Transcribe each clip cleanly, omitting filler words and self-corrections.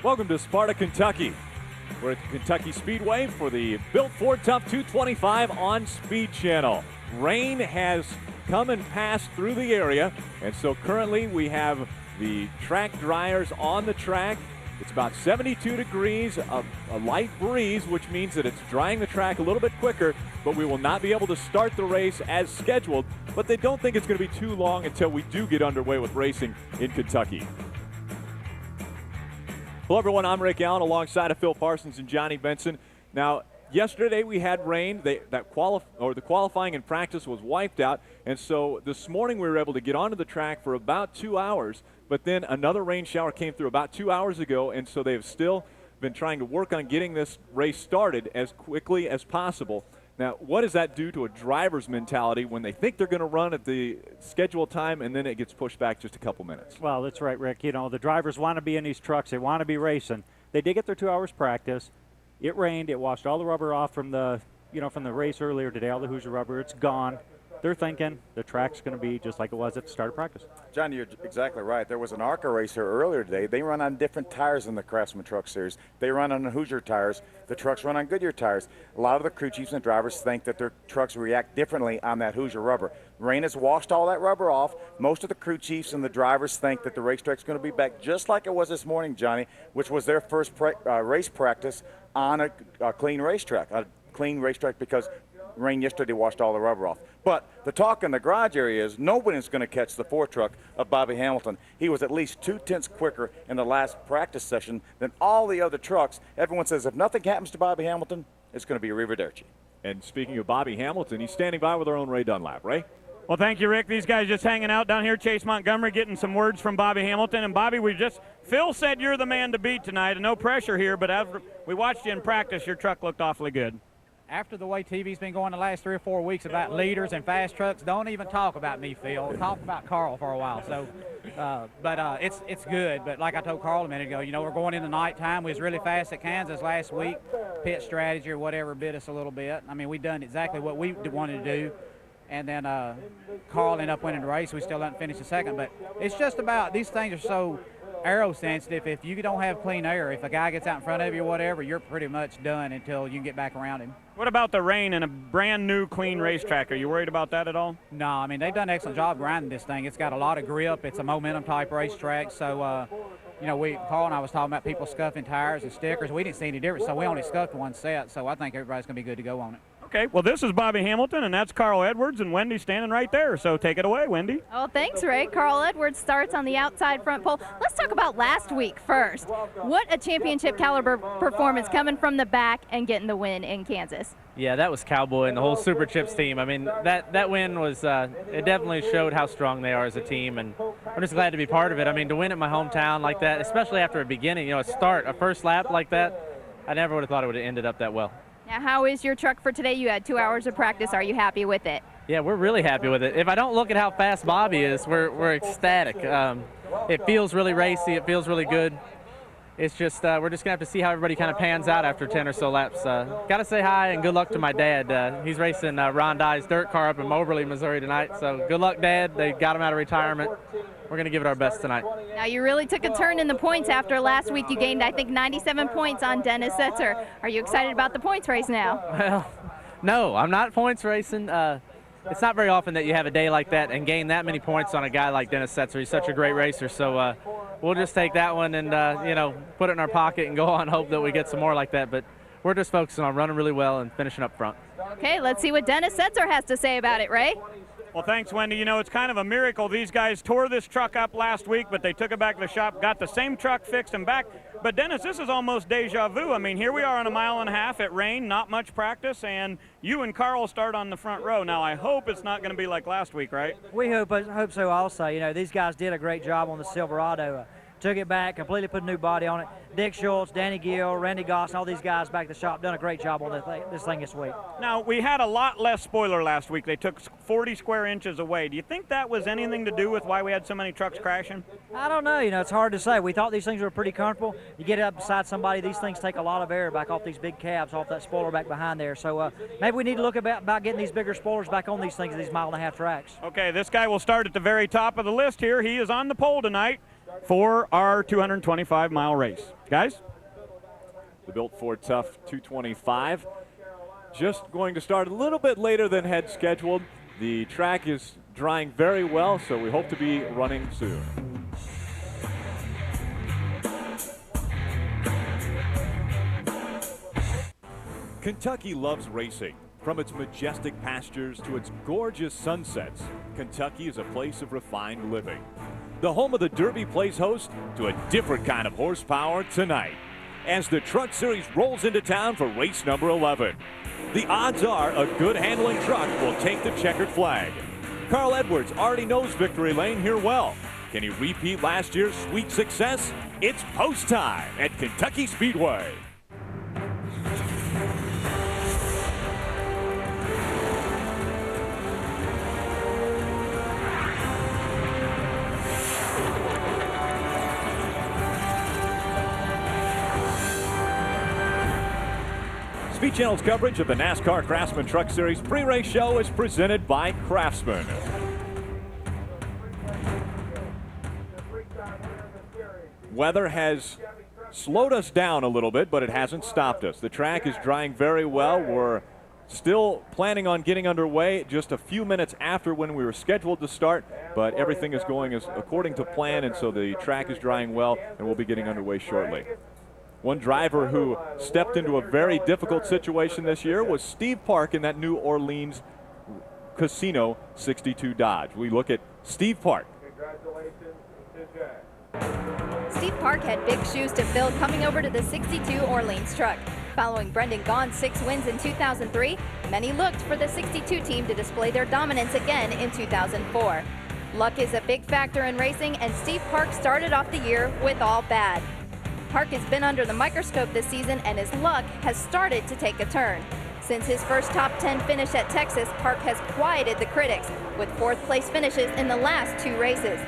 Welcome to Sparta, Kentucky. We're at the Kentucky Speedway for the Built Ford Tough 225 on Speed Channel. Rain has come and passed through the area, and so currently we have the track dryers on the track. It's about 72 degrees, a light breeze, which means that it's drying the track a little bit quicker, but we will not be able to start the race as scheduled. But they don't think it's going to be too long until we do get underway with racing in Kentucky. Hello, everyone. I'm Rick Allen alongside of Phil Parsons and Johnny Benson. Now, yesterday we had rain. The qualifying and practice was wiped out, and so this morning we were able to get onto the track for about 2 hours. But then another rain shower came through about 2 hours ago, and so they've still been trying to work on getting this race started as quickly as possible. Now, what does that do to a driver's mentality when they think they're going to run at the scheduled time and then it gets pushed back just a couple minutes? Well, that's right, Rick. You know, the drivers want to be in these trucks. They want to be racing. They did get their 2 hours practice. It rained. It washed all the rubber off from the race earlier today, all the Hoosier rubber. It's gone. They're thinking the track's going to be just like it was at the start of practice. John, you're exactly right. There was an ARCA racer earlier today. They run on different tires in the Craftsman Truck Series. They run on the Hoosier tires. The trucks run on Goodyear tires. A lot of the crew chiefs and drivers think that their trucks react differently on that Hoosier rubber. Rain has washed all that rubber off. Most of the crew chiefs and the drivers think that the racetrack's going to be back just like it was this morning, Johnny, which was their first race practice on a clean racetrack. A clean racetrack because rain yesterday washed all the rubber off. But the talk in the garage area is nobody's going to catch the Ford truck of Bobby Hamilton. He was at least 2/10 quicker in the last practice session than all the other trucks. Everyone says if nothing happens to Bobby Hamilton, it's going to be arrivederci. And speaking of Bobby Hamilton, he's standing by with our own Ray Dunlap. Ray? Well, thank you, Rick. These guys just hanging out down here, Chase Montgomery, getting some words from Bobby Hamilton. And Bobby, Phil said you're the man to beat tonight, and no pressure here, but after we watched you in practice, your truck looked awfully good. After the way TV's been going the last 3 or 4 weeks about leaders and fast trucks, don't even talk about me, Phil. Talk about Carl for a while. So, it's good. But like I told Carl a minute ago, you know, we're going into nighttime. We was really fast at Kansas last week. Pit strategy or whatever bit us a little bit. I mean, we done exactly what we wanted to do. And then Carl ended up winning the race. We still didn't finish the second. But it's just about, these things are so aero sensitive. If you don't have clean air, if a guy gets out in front of you or whatever, you're pretty much done until you can get back around him. What about the rain and a brand new clean racetrack? Are you worried about that at all? No, I mean, they've done an excellent job grinding this thing. It's got a lot of grip. It's a momentum type racetrack. So, you know, Carl and I was talking about people scuffing tires and stickers. We didn't see any difference, so we only scuffed one set. So I think everybody's going to be good to go on it. Okay, well, this is Bobby Hamilton, and that's Carl Edwards, and Wendy's standing right there. So take it away, Wendy. Oh, thanks, Ray. Carl Edwards starts on the outside front pole. Let's talk about last week first. What a championship caliber performance coming from the back and getting the win in Kansas. Yeah, that was Cowboy and the whole Super Chips team. I mean, that win was, it definitely showed how strong they are as a team, and I'm just glad to be part of it. I mean, to win at my hometown like that, especially after a beginning, you know, a first lap like that, I never would have thought it would have ended up that well. Now, how is your truck for today? You had 2 hours of practice. Are you happy with it? Yeah, we're really happy with it. If I don't look at how fast Bobby is, we're ecstatic. It feels really racy. It feels really good. It's just we're just going to have to see how everybody kind of pans out after 10 or so laps. Got to say hi and good luck to my dad. He's racing Ron Dye's dirt car up in Moberly, Missouri tonight. So good luck, Dad. They got him out of retirement. We're going to give it our best tonight. Now, you really took a turn in the points after last week. You gained, I think, 97 points on Dennis Setzer. Are you excited about the points race now? Well, no, I'm not points racing. It's not very often that you have a day like that and gain that many points on a guy like Dennis Setzer. He's such a great racer. So we'll just take that one and, you know, put it in our pocket and go on and hope that we get some more like that. But we're just focusing on running really well and finishing up front. Okay, let's see what Dennis Setzer has to say about it, Ray. Well, thanks, Wendy. You know, it's kind of a miracle. These guys tore this truck up last week, but they took it back to the shop, got the same truck fixed and back. But, Dennis, this is almost deja vu. I mean, here we are on a mile and a half. It rained, not much practice, and you and Carl start on the front row. Now, I hope it's not going to be like last week, right? We hope so also. You know, these guys did a great job on the Silverado. Took it back, completely put a new body on it. Dick Schultz, Danny Gill, Randy Goss, and all these guys back at the shop done a great job on this thing this week. Now, we had a lot less spoiler last week. They took 40 square inches away. Do you think that was anything to do with why we had so many trucks crashing? I don't know. You know, it's hard to say. We thought these things were pretty comfortable. You get up beside somebody, these things take a lot of air back off these big cabs, off that spoiler back behind there. So maybe we need to look about getting these bigger spoilers back on these things, these mile-and-a-half tracks. Okay, this guy will start at the very top of the list here. He is on the pole tonight. for our 225-mile race. Guys? The Built Ford Tough 225 just going to start a little bit later than had scheduled. The track is drying very well, so we hope to be running soon. Kentucky loves racing. From its majestic pastures to its gorgeous sunsets, Kentucky is a place of refined living. The home of the Derby plays host to a different kind of horsepower tonight, as the Truck Series rolls into town for race number 11. The odds are a good handling truck will take the checkered flag. Carl Edwards already knows Victory Lane here well. Can he repeat last year's sweet success? It's post time at Kentucky Speedway. Speed Channel's coverage of the NASCAR Craftsman Truck Series pre-race show is presented by Craftsman. Weather has slowed us down a little bit, but it hasn't stopped us. The track is drying very well. We're still planning on getting underway just a few minutes after when we were scheduled to start, but everything is going as according to plan, and so the track is drying well, and we'll be getting underway shortly. One driver who stepped into a very difficult situation this year was Steve Park in that New Orleans Casino 62 Dodge. We look at Steve Park. Steve Park had big shoes to fill coming over to the 62 Orleans truck. Following Brendan Gaughan's 6 wins in 2003, many looked for the 62 team to display their dominance again in 2004. Luck is a big factor in racing, and Steve Park started off the year with all bad. Park has been under the microscope this season, and his luck has started to take a turn. Since his first top 10 finish at Texas, Park has quieted the critics with 4th place finishes in the last 2 races.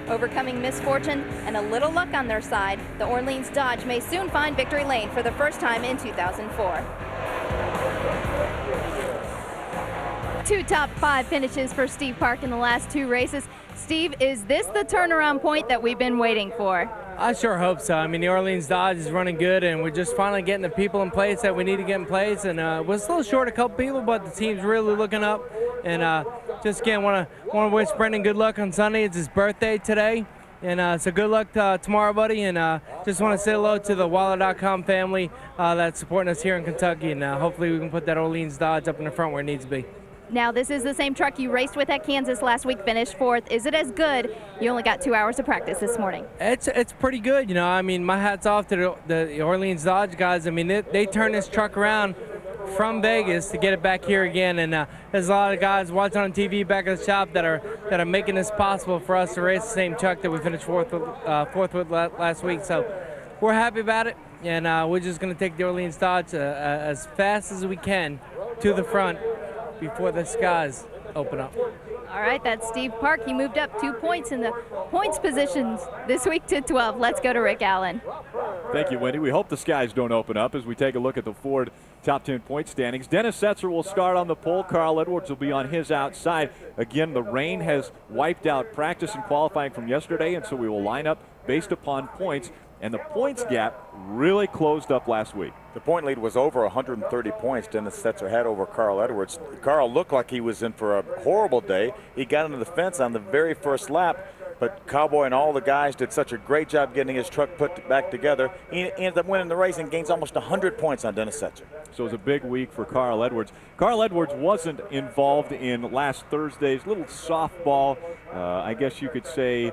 Overcoming misfortune and a little luck on their side, the Orleans Dodge may soon find victory lane for the first time in 2004. 2 top 5 finishes for Steve Park in the last 2 races. Steve, is this the turnaround point that we've been waiting for? I sure hope so. I mean, the Orleans Dodge is running good, and we're just finally getting the people in place that we need to get in place. And we're still short a couple people, but the team's really looking up. And just again, want to wish Brendan good luck on Sunday. It's his birthday today, and so good luck tomorrow, buddy. And just want to say hello to the Waller.com family that's supporting us here in Kentucky, and hopefully we can put that Orleans Dodge up in the front where it needs to be. Now, this is the same truck you raced with at Kansas last week, finished 4th. Is it as good? You only got 2 hours of practice this morning. It's pretty good, you know. I mean, my hat's off to the Orleans Dodge guys. I mean, they turned this truck around from Vegas to get it back here again, and there's a lot of guys watching on TV back at the shop that are making this possible for us to race the same truck that we finished fourth with last week. So we're happy about it, and we're just going to take the Orleans Dodge as fast as we can to the front before the skies open up. All right, that's Steve Park. He moved up 2 points in the points positions this week to 12. Let's go to Rick Allen. Thank you, Wendy. We hope the skies don't open up as we take a look at the Ford top 10 point standings. Dennis Setzer will start on the pole. Carl Edwards will be on his outside. Again, the rain has wiped out practice and qualifying from yesterday, and so we will line up based upon points. And the points gap really closed up last week. The point lead was over 130 points Dennis Setzer had over Carl Edwards. Carl looked like he was in for a horrible day. He got into the fence on the very first lap, but Cowboy and all the guys did such a great job getting his truck put back together. He ended up winning the race and gains almost 100 points on Dennis Setzer. So it was a big week for Carl Edwards. Carl Edwards wasn't involved in last Thursday's little softball, I guess you could say,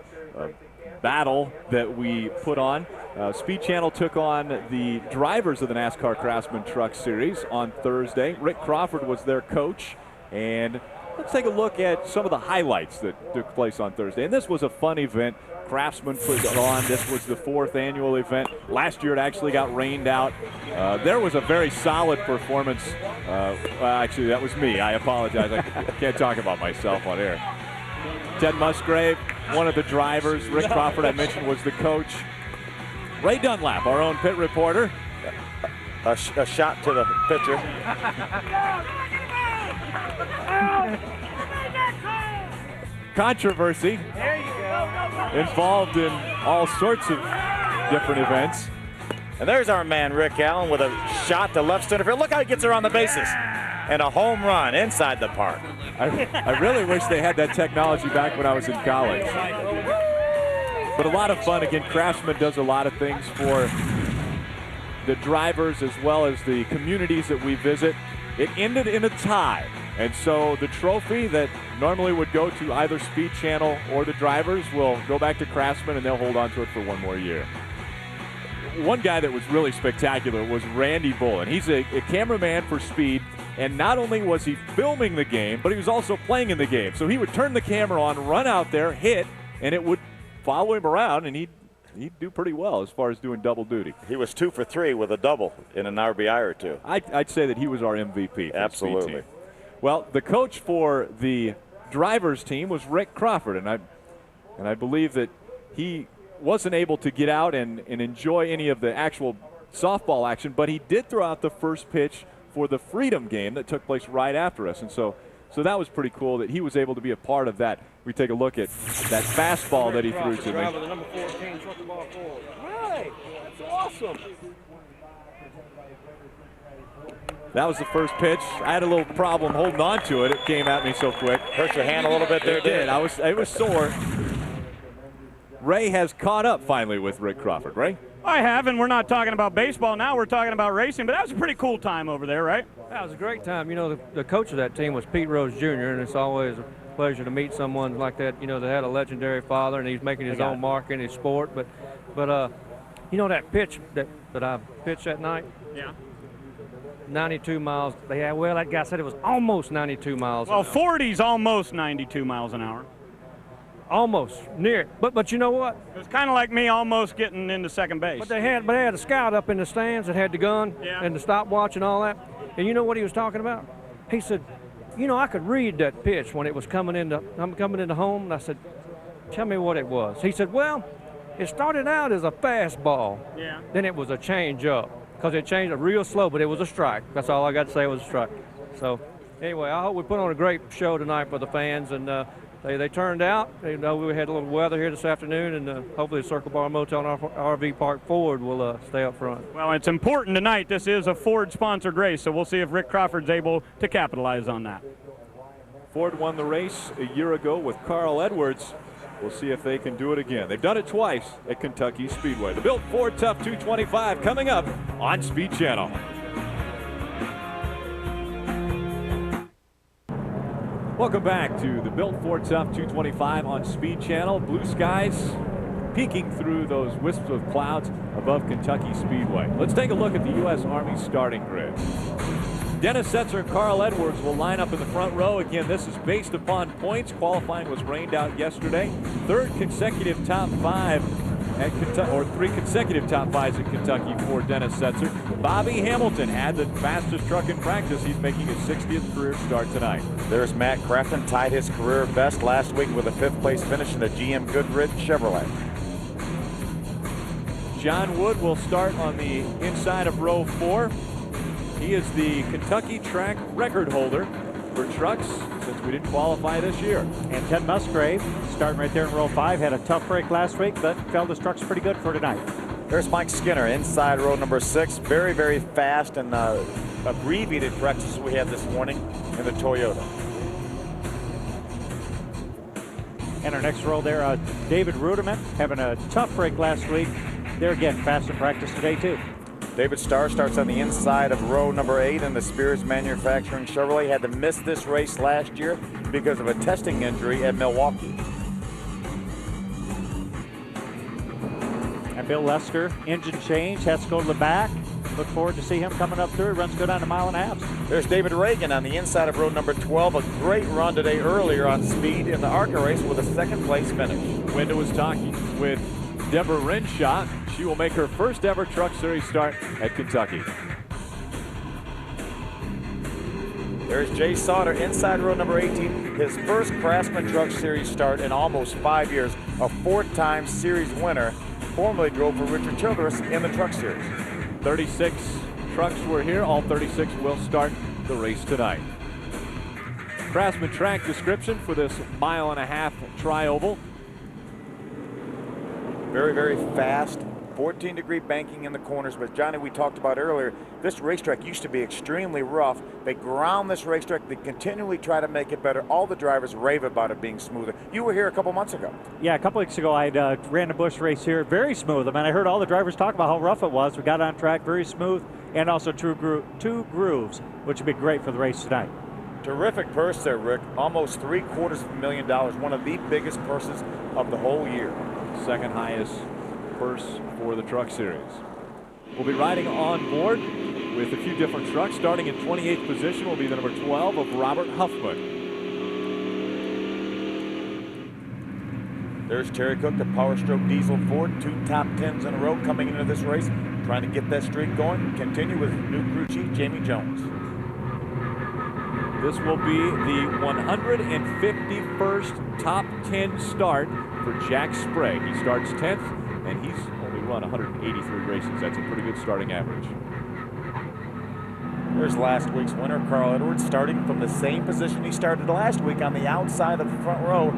battle that we put on. Speed Channel took on the drivers of the NASCAR Craftsman Truck Series on Thursday. Rick Crawford was their coach, and let's take a look at some of the highlights that took place on Thursday. And this was a fun event. Craftsman put it on. This was the 4th annual event. Last year it actually got rained out. There was a very solid performance. Actually, that was me. I apologize. I can't talk about myself on air. Ted Musgrave, one of the drivers. Rick Crawford, I mentioned, was the coach. Ray Dunlap, our own pit reporter. A shot to the pitcher. Controversy involved in all sorts of different events. And there's our man, Rick Allen, with a shot to left center field. Look how he gets around the bases. And a home run inside the park. I really wish they had that technology back when I was in college. But a lot of fun. Again, Craftsman does a lot of things for the drivers as well as the communities that we visit. It ended in a tie. And so the trophy that normally would go to either Speed Channel or the drivers will go back to Craftsman, and they'll hold on to it for one more year. One guy that was really spectacular was Randy Bullen. He's a cameraman for Speed, and not only was he filming the game, but he was also playing in the game. So he would turn the camera on, run out there, hit, and it would follow him around, and he'd do pretty well as far as doing double duty. He was 2 for 3 with a double in an RBI or two. I'd say that he was our MVP. For Absolutely. The Speed team. Well, the coach for the drivers team was Rick Crawford, and I believe that he wasn't able to get out and enjoy any of the actual softball action, but he did throw out the first pitch for the Freedom game that took place right after us. And so that was pretty cool that he was able to be a part of that. We take a look at that fastball that he threw to me. Number 14 struck the ball forward. Right, that's awesome. That was the first pitch. I had a little problem holding on to it. It came at me so quick. Hurt your hand a little bit there, It did. It was sore. Ray has caught up finally with Rick Crawford. Ray? I have, and we're not talking about baseball now. We're talking about racing, but that was a pretty cool time over there, right? That was a great time. You know, the coach of that team was Pete Rose Jr., and it's always a pleasure to meet someone like that, you know, that had a legendary father, and he's making his own mark in his sport. But you know that pitch that I pitched that night? Yeah. 92 miles. That guy said it was almost 92 miles. Well, 40's almost 92 miles an hour. Almost near. But you know what? It was kind of like me almost getting into second base. But they had a scout up in the stands that had the gun and the stopwatch and all that. And you know what he was talking about? He said, you know, I could read that pitch when it was coming into home. And I said, tell me what it was. He said, well, it started out as a fastball. Yeah. Then it was a change-up because it changed real slow, but it was a strike. That's all I got to say was a strike. So anyway, I hope we put on a great show tonight for the fans, and they turned out. You know, we had a little weather here this afternoon, and hopefully the Circle Bar Motel and RV Park Ford will stay up front. Well, it's important tonight. This is a Ford-sponsored race, so we'll see if Rick Crawford's able to capitalize on that. Ford won the race a year ago with Carl Edwards. We'll see if they can do it again. They've done it twice at Kentucky Speedway. The Built Ford Tough 225 coming up on Speed Channel. Welcome back to the Built Ford Tough 225 on Speed Channel. Blue skies peeking through those wisps of clouds above Kentucky Speedway. Let's take a look at the U.S. Army starting grid. Dennis Setzer and Carl Edwards will line up in the front row. Again, this is based upon points. Qualifying was rained out yesterday. Third consecutive top five at Kentucky, or three consecutive top fives at Kentucky for Dennis Setzer. Bobby Hamilton had the fastest truck in practice. He's making his 60th career start tonight. There's Matt Crafton, tied his career best last week with a 5th place finish in the GM Goodrich Chevrolet. John Wood will start on the inside of row 4. He is the Kentucky track record holder for trucks since we didn't qualify this year. And Ted Musgrave, starting right there in row 5, had a tough break last week, but felt his truck's pretty good for tonight. There's Mike Skinner inside row number 6. Very, very fast and abbreviated practice we had this morning in the Toyota. And our next row there, David Ruderman, having a tough break last week. There again, fast in practice today too. David Starr starts on the inside of row number 8 in the Spears Manufacturing Chevrolet. Had to miss this race last year because of a testing injury at Milwaukee. And Bill Lester, engine change, has to go to the back. Look forward to see him coming up through. Runs good on a 1.5 miles. There's David Reagan on the inside of row number 12. A great run today earlier on speed in the ARCA race with a 2nd place finish. Wendell was talking with Deborah Renshaw. She will make her first ever Truck Series start at Kentucky. There's Jay Sauter inside row number 18. His first Craftsman Truck Series start in almost 5 years. A 4-time series winner. Formerly drove for Richard Childress in the Truck Series. 36 trucks were here. All 36 will start the race tonight. Craftsman track description for this 1.5 mile tri-oval. Very, very fast. 14-degree banking in the corners, but Johnny, we talked about earlier, this racetrack used to be extremely rough. They ground this racetrack. They continually try to make it better. All the drivers rave about it being smoother. You were here a couple months ago. Yeah, a couple weeks ago I ran a Busch race here, very smooth. I mean, I heard all the drivers talk about how rough it was. We got on track, very smooth, and also two grooves, which would be great for the race tonight. Terrific purse there, Rick. Almost $750,000, one of the biggest purses of the whole year. Second highest purse for the Truck Series. We'll be riding on board with a few different trucks. Starting in 28th position will be the number 12 of Robert Huffman. There's Terry Cook, the Power Stroke Diesel Ford, 2 top 10s in a row coming into this race, trying to get that streak going. Continue with new crew chief Jamie Jones. This will be the 151st top 10 start for Jack Sprague. He starts 10th, and he's only run 183 races. That's a pretty good starting average. There's last week's winner, Carl Edwards, starting from the same position he started last week on the outside of the front row.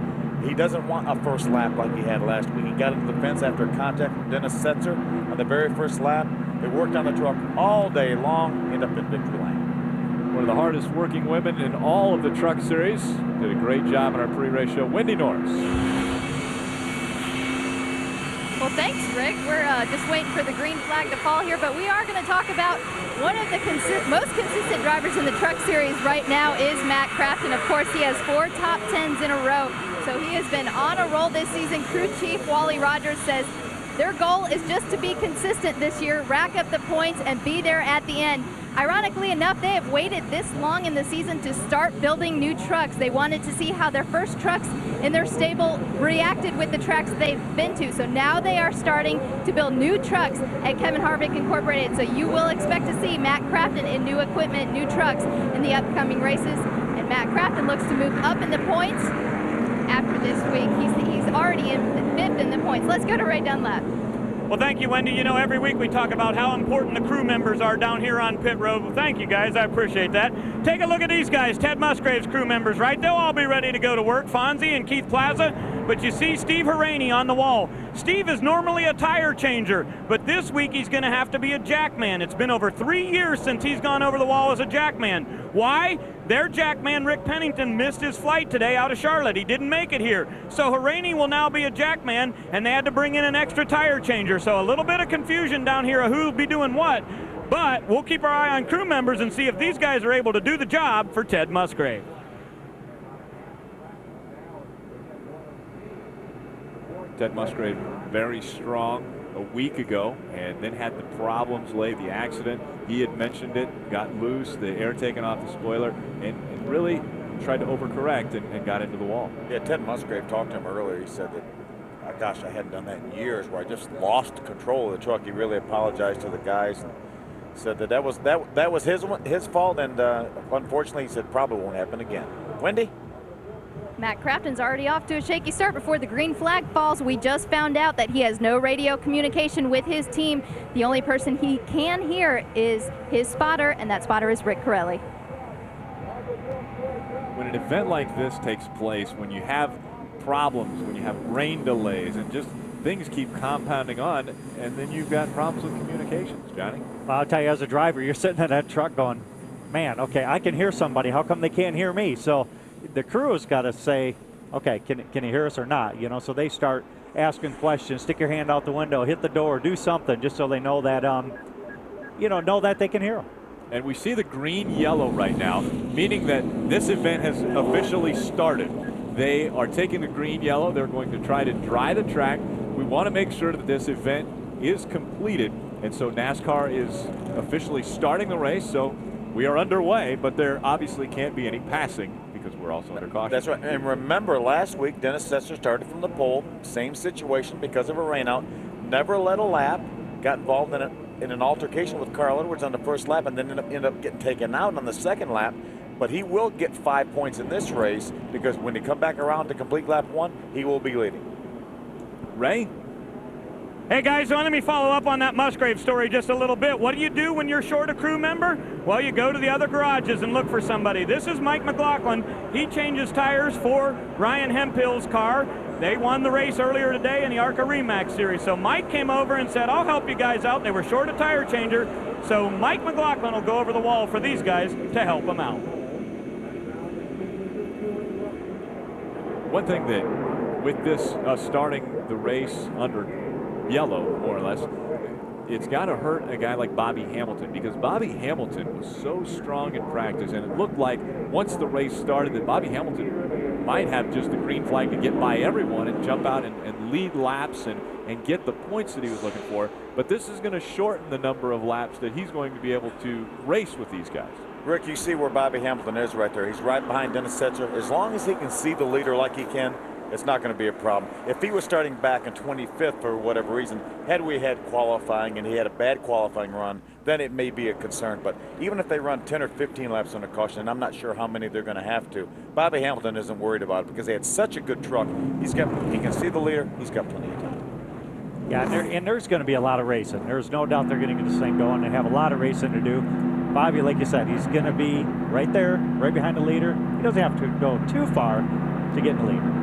He doesn't want a first lap like he had last week. He got into the fence after contact with Dennis Setzer on the very first lap. They worked on the truck all day long, ended up in victory lane. One of the hardest working women in all of the Truck Series. Did a great job in our pre-race show. Wendy Norris. Well, thanks, Rick. We're just waiting for the green flag to fall here, but we are going to talk about one of the most consistent drivers in the Truck Series right now is Matt Craftsman. Of course, he has 4 top 10s in a row, so he has been on a roll this season. Crew Chief Wally Rogers says their goal is just to be consistent this year, rack up the points, and be there at the end. Ironically enough, they have waited this long in the season to start building new trucks. They wanted to see how their first trucks in their stable reacted with the tracks they've been to. So now they are starting to build new trucks at Kevin Harvick Incorporated. So you will expect to see Matt Craftsman in new equipment, new trucks in the upcoming races. And Matt Craftsman looks to move up in the points after this week. He's already in 5th in the points. Let's go to Ray Dunlap. Well, thank you, Wendy. You know, every week we talk about how important the crew members are down here on pit road. Well, thank you, guys. I appreciate that. Take a look at these guys, Ted Musgrave's crew members, right? They'll all be ready to go to work. Fonzie and Keith Plaza. But you see Steve Haraney on the wall. Steve is normally a tire changer, but this week he's going to have to be a jackman. It's been over 3 years since he's gone over the wall as a jackman. Why? Their jackman, Rick Pennington, missed his flight today out of Charlotte. He didn't make it here. So Haraney will now be a jackman, and they had to bring in an extra tire changer. So a little bit of confusion down here of who'll be doing what. But we'll keep our eye on crew members and see if these guys are able to do the job for Ted Musgrave. Ted Musgrave very strong a week ago and then had the problems late, the accident. He had mentioned it, got loose, the air taken off the spoiler, and really tried to overcorrect and got into the wall. Yeah, Ted Musgrave talked to him earlier. He said that, gosh, I hadn't done that in years, where I just lost control of the truck. He really apologized to the guys and said that was his fault, and unfortunately, he said probably won't happen again. Wendy? Matt Craftsman's already off to a shaky start before the green flag falls. We just found out that he has no radio communication with his team. The only person he can hear is his spotter, and that spotter is Rick Corelli. When an event like this takes place, when you have problems, when you have rain delays, and just things keep compounding on, and then you've got problems with communications, Johnny. Well, I'll tell you, as a driver, you're sitting in that truck going, man, okay, I can hear somebody. How come they can't hear me? So the crew has got to say, okay, can you hear us or not? You know, so they start asking questions, stick your hand out the window, hit the door, do something, just so they know that, know that they can hear them. And we see the green-yellow right now, meaning that this event has officially started. They are taking the green-yellow. They're going to try to dry the track. We want to make sure that this event is completed, and so NASCAR is officially starting the race. So we are underway, but there obviously can't be any passing because we're also under caution. That's right. And remember, last week, Dennis Setzer started from the pole. Same situation because of a rainout. Never led a lap. Got involved in an altercation with Carl Edwards on the first lap, and then ended up getting taken out on the second lap. But he will get 5 points in this race because when he come back around to complete lap 1, he will be leading. Ray? Hey guys, so let me follow up on that Musgrave story just a little bit. What do you do when you're short a crew member? Well, you go to the other garages and look for somebody. This is Mike McLaughlin. He changes tires for Ryan Hemphill's car. They won the race earlier today in the ARCA Remax Series. So Mike came over and said, I'll help you guys out. They were short a tire changer. So Mike McLaughlin will go over the wall for these guys to help them out. One thing that with this starting the race under yellow, more or less, it's got to hurt a guy like Bobby Hamilton, because Bobby Hamilton was so strong in practice, and it looked like once the race started that Bobby Hamilton might have just the green flag to get by everyone and jump out and lead laps and get the points that he was looking for. But this is going to shorten the number of laps that he's going to be able to race with these guys. Rick, you see where Bobby Hamilton is right there. He's right behind Dennis Setzer. As long as he can see the leader like he can, it's not going to be a problem. If he was starting back in 25th for whatever reason, had we had qualifying and he had a bad qualifying run, then it may be a concern. But even if they run 10 or 15 laps under caution, and I'm not sure how many they're going to have to, Bobby Hamilton isn't worried about it because they had such a good truck. He can see the leader. He's got plenty of time. Yeah, and there's going to be a lot of racing. There's no doubt they're going to get this thing going. They have a lot of racing to do. Bobby, like you said, he's going to be right there, right behind the leader. He doesn't have to go too far to get in the leader.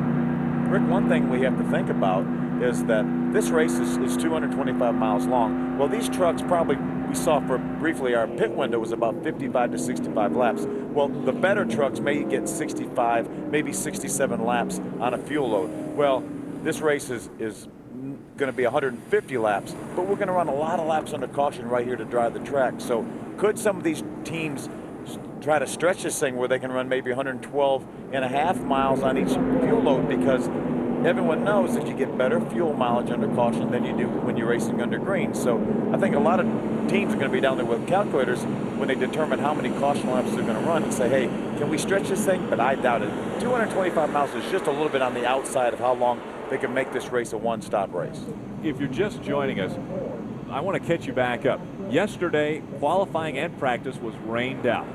Rick, one thing we have to think about is that this race is 225 miles long. Well, these trucks probably, we saw for briefly, our pit window was about 55 to 65 laps. Well, the better trucks may get 65, maybe 67 laps on a fuel load. Well, this race is going to be 150 laps, but we're going to run a lot of laps under caution right here to drive the track. So could some of these teams try to stretch this thing where they can run maybe 112 and a half miles on each fuel load, because everyone knows that you get better fuel mileage under caution than you do when you're racing under green. So I think a lot of teams are going to be down there with calculators when they determine how many caution laps they're going to run and say, hey, can we stretch this thing? But I doubt it. 225 miles is just a little bit on the outside of how long they can make this race a one-stop race. If you're just joining us, I want to catch you back up. Yesterday, qualifying and practice was rained out.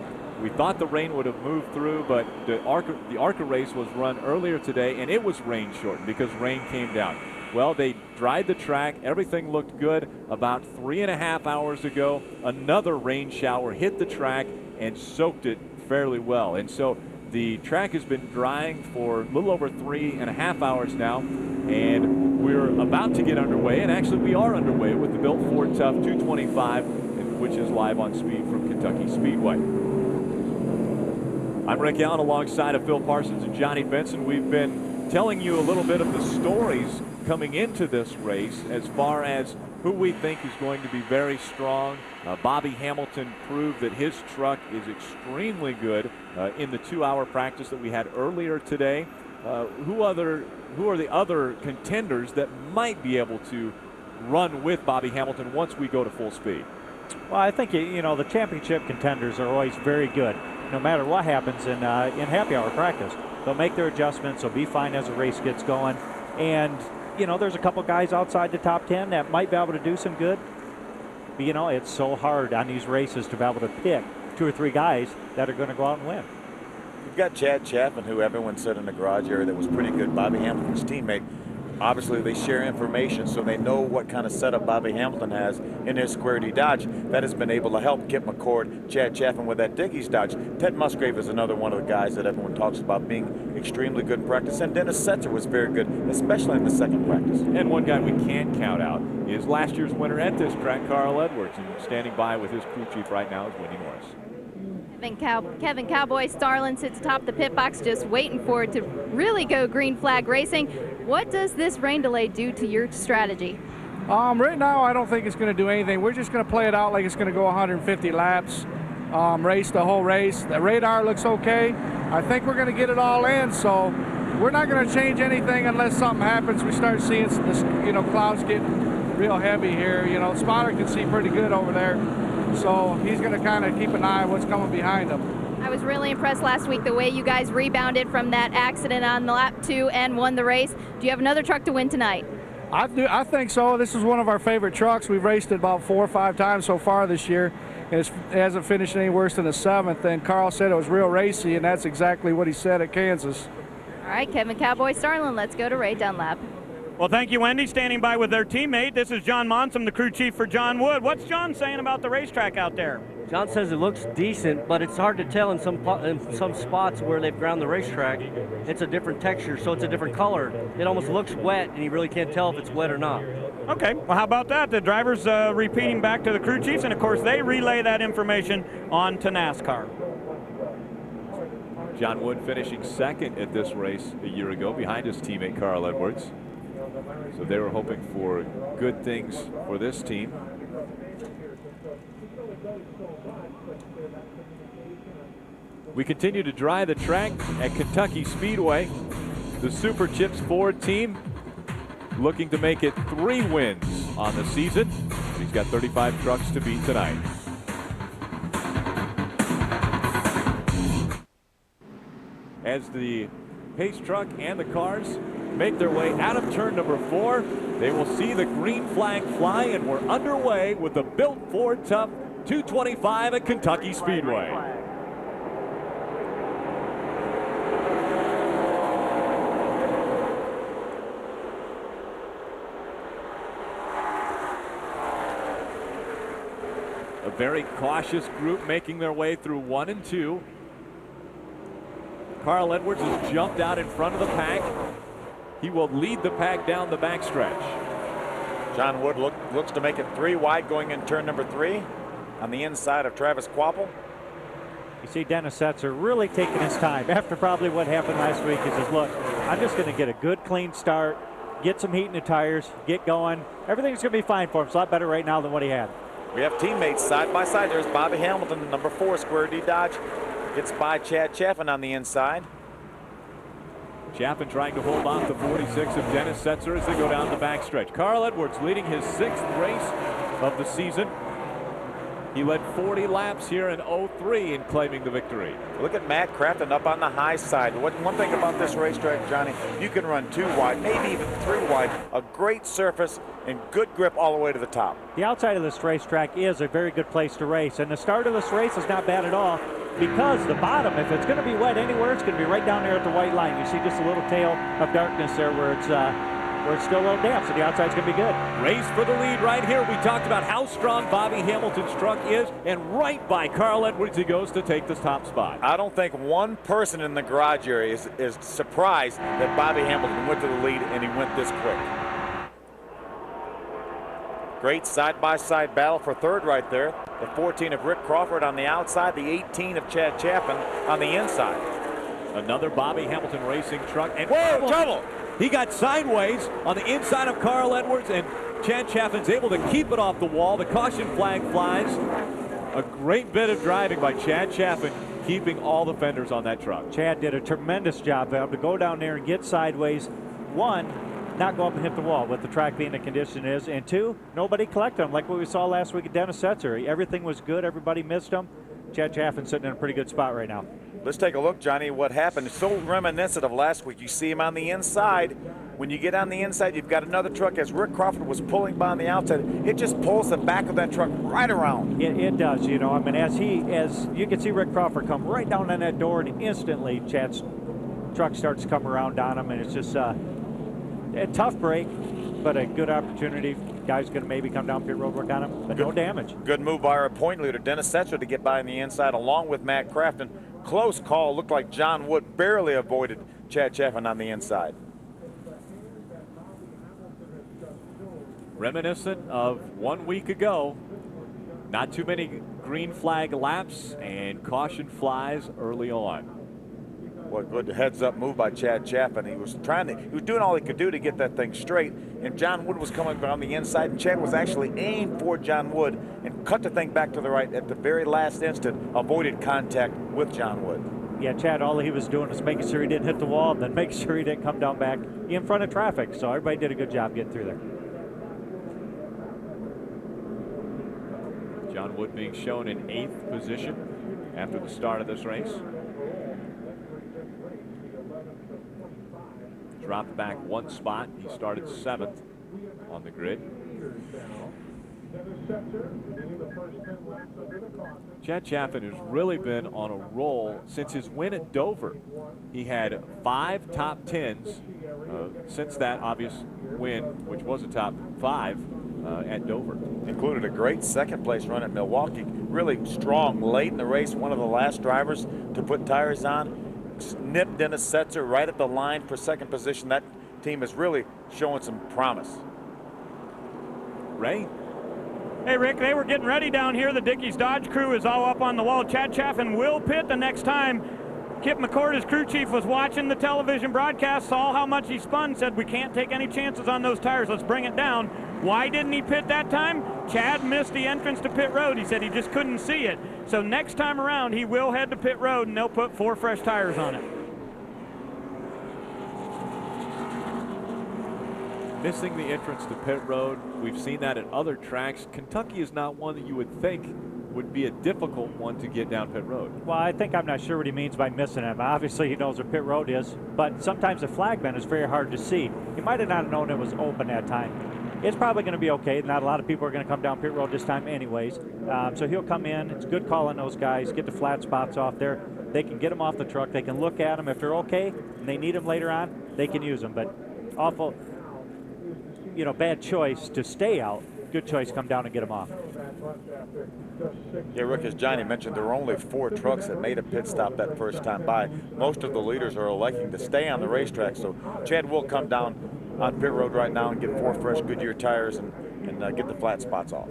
We thought the rain would have moved through, but the ARCA race was run earlier today, and it was rain shortened because rain came down. Well, they dried the track. Everything looked good. About 3.5 hours ago, another rain shower hit the track and soaked it fairly well. And so the track has been drying for a little over 3.5 hours now, and we're about to get underway. And actually, we are underway with the Built Ford Tough 225, which is live on Speed from Kentucky Speedway. I'm Rick Allen alongside of Phil Parsons and Johnny Benson. We've been telling you a little bit of the stories coming into this race as far as who we think is going to be very strong. Bobby Hamilton proved that his truck is extremely good in the 2-hour practice that we had earlier today. Who are the other contenders that might be able to run with Bobby Hamilton once we go to full speed? Well, I think, you know, the championship contenders are always very good. No matter what happens in happy hour practice, they'll make their adjustments. They'll be fine as the race gets going. And, you know, there's a couple guys outside the top 10 that might be able to do some good. But, you know, it's so hard on these races to be able to pick 2 or 3 guys that are going to go out and win. You've got Chad Chapman, who everyone said in the garage area that was pretty good, Bobby Hamilton's teammate. Obviously, they share information, so they know what kind of setup Bobby Hamilton has in his Square D Dodge. That has been able to help Kip McCord, Chad Chapman with that Dickies Dodge. Ted Musgrave is another one of the guys that everyone talks about being extremely good in practice. And Dennis Setzer was very good, especially in the second practice. And one guy we can't count out is last year's winner at this track, Carl Edwards. And standing by with his crew chief right now is Wendy Morris. Kevin Cowboy Starlin sits atop the pit box just waiting for it to really go green flag racing. What does this rain delay do to your strategy? Right now, I don't think it's going to do anything. We're just going to play it out like it's going to go 150 laps, race the whole race. The radar looks okay. I think we're going to get it all in, so we're not going to change anything unless something happens. We start seeing this, clouds getting real heavy here. Spotter can see pretty good over there. So he's going to kind of keep an eye on what's coming behind him. I was really impressed last week the way you guys rebounded from that accident on the lap 2 and won the race. Do you have another truck to win tonight? I think so. This is one of our favorite trucks. We've raced it about 4 or 5 times so far this year. It hasn't finished any worse than the 7th. And Carl said it was real racy, and that's exactly what he said at Kansas. All right, Kevin Cowboy Starlin, let's go to Ray Dunlap. Well, thank you, Wendy. Standing by with their teammate, this is John Monson, the crew chief for John Wood. What's John saying about the racetrack out there? John says it looks decent, but it's hard to tell in some spots where they've ground the racetrack. It's a different texture, so it's a different color. It almost looks wet, and you really can't tell if it's wet or not. Okay, well, how about that? The drivers repeating back to the crew chiefs, and of course they relay that information on to NASCAR. John Wood finishing second at this race a year ago behind his teammate Carl Edwards. So they were hoping for good things for this team. We continue to dry the track at Kentucky Speedway. The Super Chips Ford team looking to make it 3 wins on the season. He's got 35 trucks to beat tonight. As the pace truck and the cars make their way out of turn number 4, they will see the green flag fly, and we're underway with the Built Ford Tough 225 at Kentucky Speedway. A very cautious group making their way through 1 and 2. Carl Edwards has jumped out in front of the pack. He will lead the pack down the backstretch. John Wood looks to make it 3 wide going in turn number 3 on the inside of Travis Quapple. You see Dennis Setzer really taking his time after probably what happened last week. He says, look, I'm just going to get a good clean start, get some heat in the tires, get going. Everything's going to be fine for him. It's a lot better right now than what he had. We have teammates side by side. There's Bobby Hamilton, number 4, Square D Dodge. Gets by Chad Chaffin on the inside. Chaffin trying to hold off the 46 of Dennis Setzer as they go down the backstretch. Carl Edwards leading his 6th race of the season. He led 40 laps here in 03 in claiming the victory. Look at Matt Crafton up on the high side. One thing about this racetrack, Johnny, you can run 2 wide, maybe even 3 wide. A great surface and good grip all the way to the top. The outside of this racetrack is a very good place to race, and the start of this race is not bad at all, because the bottom, if it's going to be wet anywhere, it's going to be right down there at the white line. You see just a little tail of darkness there where it's still a little damp, so the outside's going to be good. Race for the lead right here. We talked about how strong Bobby Hamilton's truck is, and right by Carl Edwards he goes to take this top spot. I don't think one person in the garage area is surprised that Bobby Hamilton went to the lead and he went this quick. Great side-by-side battle for 3rd right there. The 14 of Rick Crawford on the outside, the 18 of Chad Chaffin on the inside. Another Bobby Hamilton racing truck. And whoa, trouble! He got sideways on the inside of Carl Edwards, and Chad Chaffin's able to keep it off the wall. The caution flag flies. A great bit of driving by Chad Chaffin, keeping all the fenders on that truck. Chad did a tremendous job to go down there and get sideways. 1, not go up and hit the wall with the track being the condition it is, and 2, nobody collected him like what we saw last week at Dennis Setzer. Everything was good. Everybody missed him. Chad Chaffin's sitting in a pretty good spot right now. Let's take a look, Johnny, what happened. It's so reminiscent of last week. You see him on the inside. When you get on the inside, you've got another truck. As Rick Crawford was pulling by on the outside, it just pulls the back of that truck right around. It does, you know. I mean, as you can see Rick Crawford come right down on that door, and instantly Chad's truck starts to come around on him, and it's just a tough break, but a good opportunity. Guy's going to maybe come down pit road, work on him, but no damage. Good move by our point leader, Dennis Setzer, to get by on the inside along with Matt Crafton. Close call. Looked like John Wood barely avoided Chad Chaffin on the inside. Reminiscent of 1 week ago. Not too many green flag laps and caution flies early on. Well, good heads-up move by Chad Chaffin. He was doing all he could do to get that thing straight, and John Wood was coming on the inside, and Chad was actually aimed for John Wood and cut the thing back to the right at the very last instant, avoided contact with John Wood. Yeah, Chad, all he was doing was making sure he didn't hit the wall, and then making sure he didn't come down back in front of traffic, so everybody did a good job getting through there. John Wood being shown in 8th position after the start of this race. Dropped back 1 spot. He started 7th on the grid. Chad Chaffin has really been on a roll since his win at Dover. He had 5 top 10s since that obvious win, which was a top 5 at Dover. Included a great second place run at Milwaukee. Really strong late in the race. One of the last drivers to put tires on. Nipped Dennis Setzer right at the line for second position. That team is really showing some promise. Ray? Hey, Rick, they were getting ready down here. The Dickies Dodge crew is all up on the wall. Chad Chaffin will pit the next time. Kip McCord, his crew chief, was watching the television broadcast, saw how much he spun, said we can't take any chances on those tires. Let's bring it down. Why didn't he pit that time? Chad missed the entrance to pit road. He said he just couldn't see it. So next time around, he will head to pit road, and they'll put 4 fresh tires on it. Missing the entrance to pit road. We've seen that at other tracks. Kentucky is not one that you would think would be a difficult one to get down pit road. Well, I'm not sure what he means by missing it. Obviously, he knows where pit road is, but sometimes the flag bend is very hard to see. He might have not known it was open that time. It's probably going to be okay. Not a lot of people are going to come down pit road this time anyways. So he'll come in. It's a good call on those guys. Get the flat spots off there. They can get them off the truck. They can look at them. If they're okay and they need them later on, they can use them. But awful, bad choice to stay out. Good choice, come down and get them off. Yeah, Rick, as Johnny mentioned, there were only 4 trucks that made a pit stop that first time by. Most of the leaders are electing to stay on the racetrack, so Chad will come down on pit road right now and get 4 fresh Goodyear tires and get the flat spots off.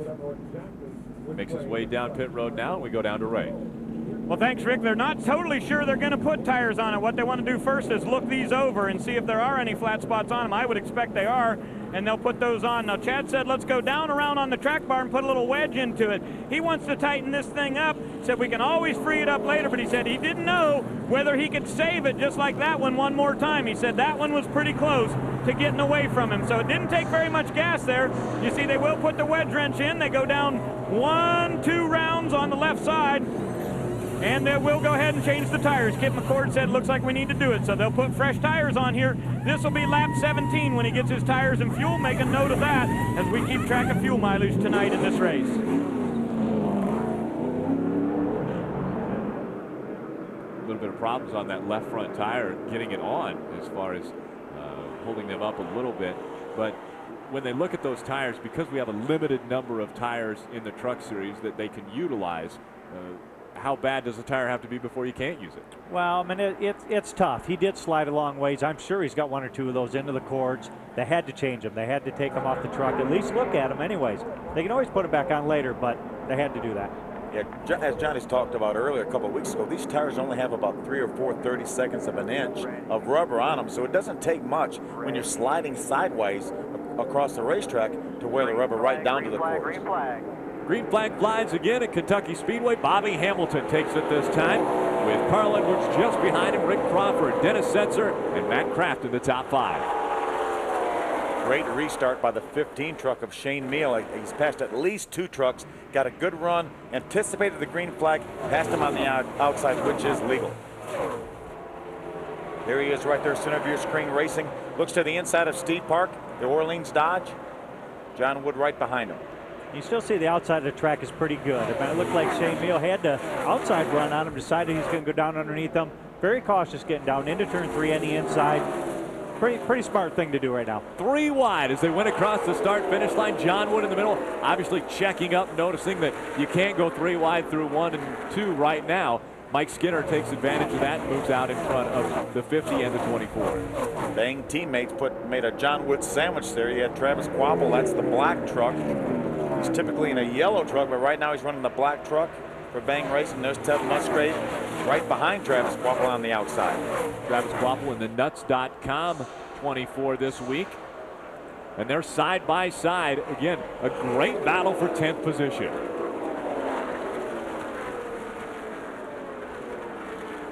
Makes his way down pit road now, and we go down to Ray. Well, thanks, Rick. They're not totally sure they're going to put tires on it. What they want to do first is look these over and see if there are any flat spots on them. I would expect they are, and they'll put those on. Now, Chad said, let's go down around on the track bar and put a little wedge into it. He wants to tighten this thing up. Said we can always free it up later, but he said he didn't know whether he could save it just like that one more time. He said that one was pretty close to getting away from him. So it didn't take very much gas there. You see, they will put the wedge wrench in. They go down 1-2 rounds on the left side. And they will go ahead and change the tires. Kip McCord said, looks like we need to do it. So they'll put fresh tires on here. This will be lap 17 when he gets his tires and fuel. Make a note of that as we keep track of fuel mileage tonight in this race. A little bit of problems on that left front tire, getting it on as far as holding them up a little bit. But when they look at those tires, because we have a limited number of tires in the truck series that they can utilize, how bad does the tire have to be before you can't use it? Well, I mean, it's tough. He did slide a long ways. I'm sure he's got 1 or 2 of those into the cords. They had to change them. They had to take them off the truck, at least look at them anyways. They can always put them back on later, but they had to do that. Yeah, as Johnny's talked about earlier a couple of weeks ago, these tires only have about 3 or 4 30-seconds of an inch of rubber on them, so it doesn't take much when you're sliding sideways across the racetrack to wear the rubber right down to the cords. Green flag flies again at Kentucky Speedway. Bobby Hamilton takes it this time with Carl Edwards just behind him, Rick Crawford, Dennis Setzer, and Matt Kraft in the top 5. Great restart by the 15 truck of Shane Meal. He's passed at least 2 trucks, got a good run, anticipated the green flag, passed him on the outside, which is legal. There he is right there, center of your screen racing. Looks to the inside of Steve Park, the Orleans Dodge. John Wood right behind him. You still see the outside of the track is pretty good. I mean, it looked like Shane Meal had the outside run on him, decided he's going to go down underneath them. Very cautious getting down into turn 3 on the inside. Pretty smart thing to do right now. 3 wide as they went across the start-finish line. John Wood in the middle, obviously checking up, noticing that you can't go 3 wide through 1 and 2 right now. Mike Skinner takes advantage of that and moves out in front of the 50 and the 24. Bang teammates made a John Wood sandwich there. You had Travis Quapple, that's the black truck. He's typically in a yellow truck, but right now he's running the black truck for Bang Racing. There's Ted Musgrave right behind Travis Quapple on the outside. Travis Quapple in the nuts.com 24 this week. And they're side by side. Again, a great battle for 10th position.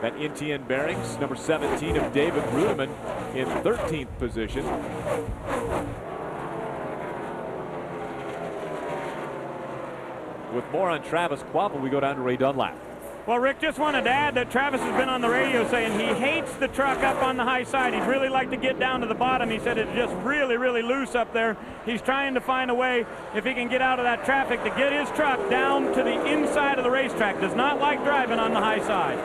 That NTN Bearings, number 17 of David Rudeman in 13th position. With more on Travis Quapple, we go down to Ray Dunlap. Well, Rick, just wanted to add that Travis has been on the radio saying he hates the truck up on the high side. He'd really like to get down to the bottom. He said it's just really, really loose up there. He's trying to find a way, if he can get out of that traffic, to get his truck down to the inside of the racetrack. Does not like driving on the high side.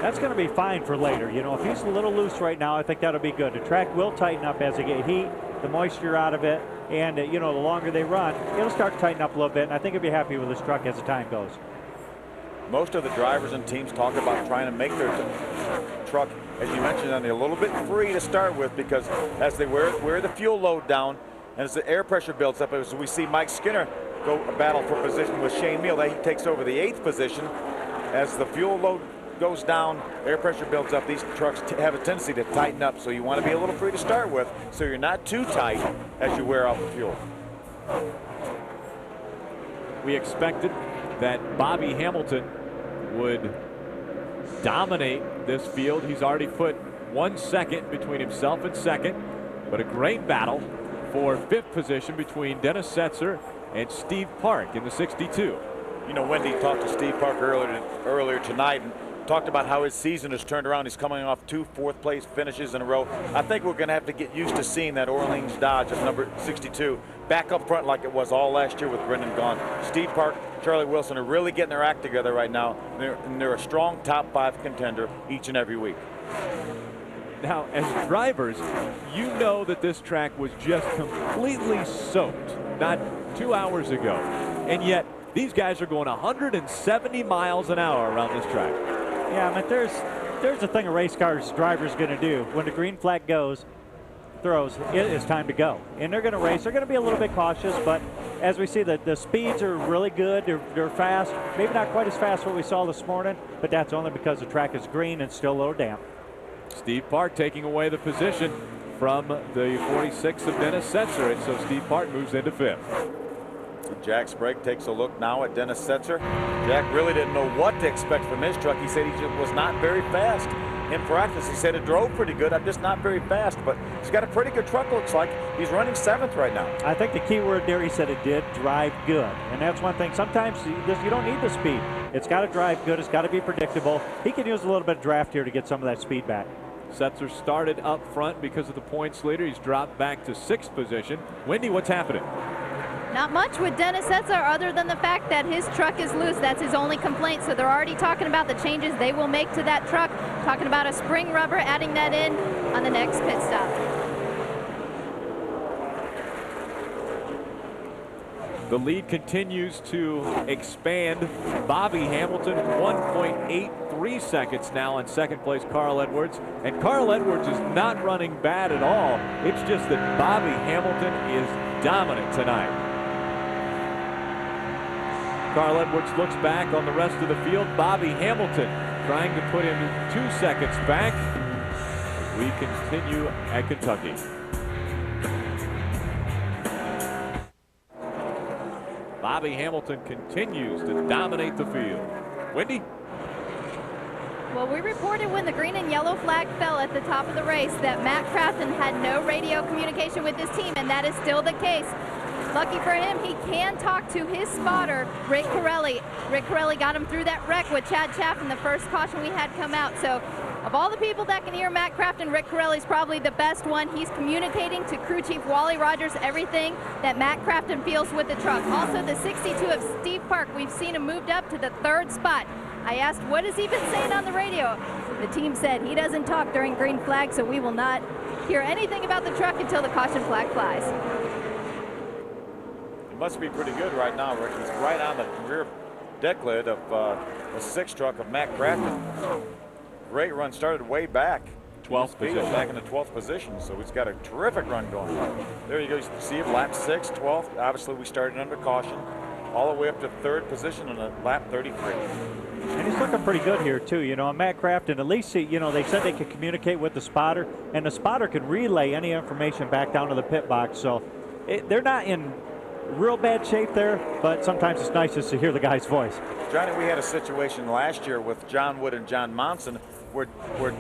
That's going to be fine for later. You know, if he's a little loose right now, I think that'll be good. The track will tighten up as they get heat, the moisture out of it, and, you know, the longer they run, it'll start to tighten up a little bit, and I think he'll be happy with his truck as the time goes. Most of the drivers and teams talk about trying to make their truck, as you mentioned, a little bit free to start with, because as they wear the fuel load down, and as the air pressure builds up, as we see Mike Skinner go battle for position with Shane Meal, that he takes over the 8th position. As the fuel load goes down, air pressure builds up, these trucks have a tendency to tighten up, so you want to be a little free to start with so you're not too tight as you wear out the fuel. We expected that Bobby Hamilton would dominate this field. He's already put 1 second between himself and second, but a great battle for 5th position between Dennis Setzer and Steve Park in the 62. You know, Wendy talked to Steve Park earlier tonight and talked about how his season has turned around. He's coming off 2 fourth-place finishes in a row. I think we're going to have to get used to seeing that Orleans Dodge of number 62 back up front like it was all last year with Brendan Gaughan. Steve Park, Charlie Wilson are really getting their act together right now. They're a strong top 5 contender each and every week. Now, as drivers, you know that this track was just completely soaked not 2 hours ago, and yet these guys are going 170 miles an hour around this track. Yeah, I mean, there's a thing a race car's driver's going to do. When the green flag throws, it is time to go. And they're going to race. They're going to be a little bit cautious, but as we see, the speeds are really good. They're fast. Maybe not quite as fast as what we saw this morning, but that's only because the track is green and still a little damp. Steve Park taking away the position from the 46 of Dennis Setzer, and so Steve Park moves into 5th. Jack Sprague takes a look now at Dennis Setzer. Jack really didn't know what to expect from his truck. He said he just was not very fast in practice. He said it drove pretty good. I'm just not very fast, but he's got a pretty good truck, looks like. He's running 7th right now. I think the key word there, he said it did drive good. And that's one thing. Sometimes you don't need the speed. It's got to drive good. It's got to be predictable. He can use a little bit of draft here to get some of that speed back. Setzer started up front because of the points leader. He's dropped back to 6th position. Wendy, what's happening? Not much with Dennis Setzer other than the fact that his truck is loose. That's his only complaint. So they're already talking about the changes they will make to that truck, talking about a spring rubber, adding that in on the next pit stop. The lead continues to expand. Bobby Hamilton, 1.83 seconds now in 2nd place, Carl Edwards. And Carl Edwards is not running bad at all. It's just that Bobby Hamilton is dominant tonight. Carl Edwards looks back on the rest of the field. Bobby Hamilton trying to put him 2 seconds back. We continue at Kentucky. Bobby Hamilton continues to dominate the field. Wendy? Well, we reported when the green and yellow flag fell at the top of the race that Matt Craftsman had no radio communication with his team, and that is still the case. Lucky for him, he can talk to his spotter, Rick Corelli. Rick Corelli got him through that wreck with Chad Chaffin, the first caution we had come out. So of all the people that can hear Matt Craftsman, Rick Corelli's probably the best one. He's communicating to crew chief Wally Rogers everything that Matt Craftsman feels with the truck. Also, the 62 of Steve Park, we've seen him moved up to the 3rd spot. I asked, what has he been saying on the radio? The team said he doesn't talk during green flag, so we will not hear anything about the truck until the caution flag flies. It must be pretty good right now, Rick. He's right on the rear deck lid of the 6th truck of Matt Craftsman. Great run, started way back. 12th position. Back in the 12th position, so he's got a terrific run going. There you go, you see him, lap 6, 12th. Obviously, we started under caution, all the way up to 3rd position on lap 33. And he's looking pretty good here, too. You know, Matt Craftsman, at least, you know, they said they could communicate with the spotter, and the spotter can relay any information back down to the pit box. So they're not in real bad shape there, but sometimes it's nice just to hear the guy's voice. Johnny, we had a situation last year with John Wood and John Monson where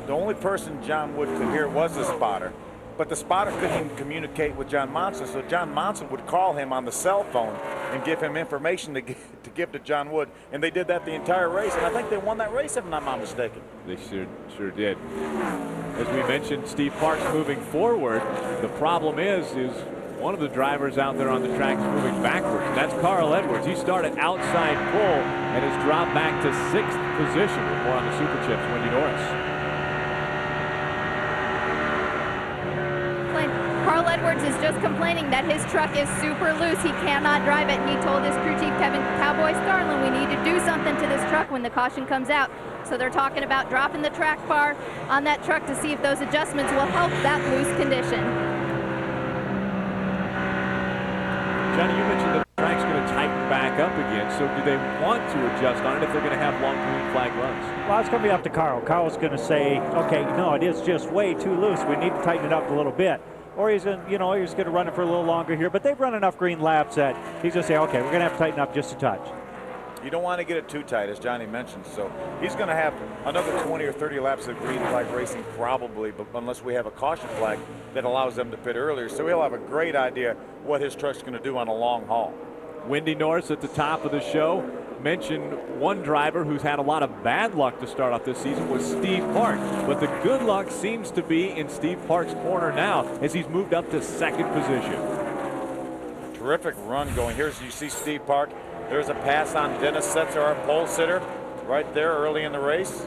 the only person John Wood could hear was the spotter, but the spotter couldn't even communicate with John Monson, so John Monson would call him on the cell phone and give him information to give to John Wood. And they did that the entire race, and I think they won that race, if I'm not mistaken. They sure did. As we mentioned, Steve Parks moving forward. The problem is one of the drivers out there on the track is moving backwards. That's Carl Edwards. He started outside pole and has dropped back to 6th position. More on the Super Chips, Wendy Norris. Carl Edwards is just complaining that his truck is super loose. He cannot drive it. He told his crew chief, Kevin Cowboy Starlin, we need to do something to this truck when the caution comes out. So they're talking about dropping the track bar on that truck to see if those adjustments will help that loose condition. Johnny, you mentioned that the track's going to tighten back up again. So do they want to adjust on it if they're going to have long green flag runs? Well, it's going to be up to Carl. Carl's going to say, okay, no, it is just way too loose. We need to tighten it up a little bit. Or he's going to run it for a little longer here. But they've run enough green laps that he's going to say, okay, we're going to have to tighten up just a touch. You don't want to get it too tight, as Johnny mentioned. So he's going to have another 20 or 30 laps of green flag racing probably, but unless we have a caution flag that allows them to pit earlier. So he'll have a great idea what his truck's going to do on a long haul. Wendy Norris at the top of the show mentioned one driver who's had a lot of bad luck to start off this season was Steve Park. But the good luck seems to be in Steve Park's corner now as he's moved up to 2nd position. Terrific run going. Here's, you see Steve Park. There's a pass on Dennis Setzer, our pole sitter, right there early in the race.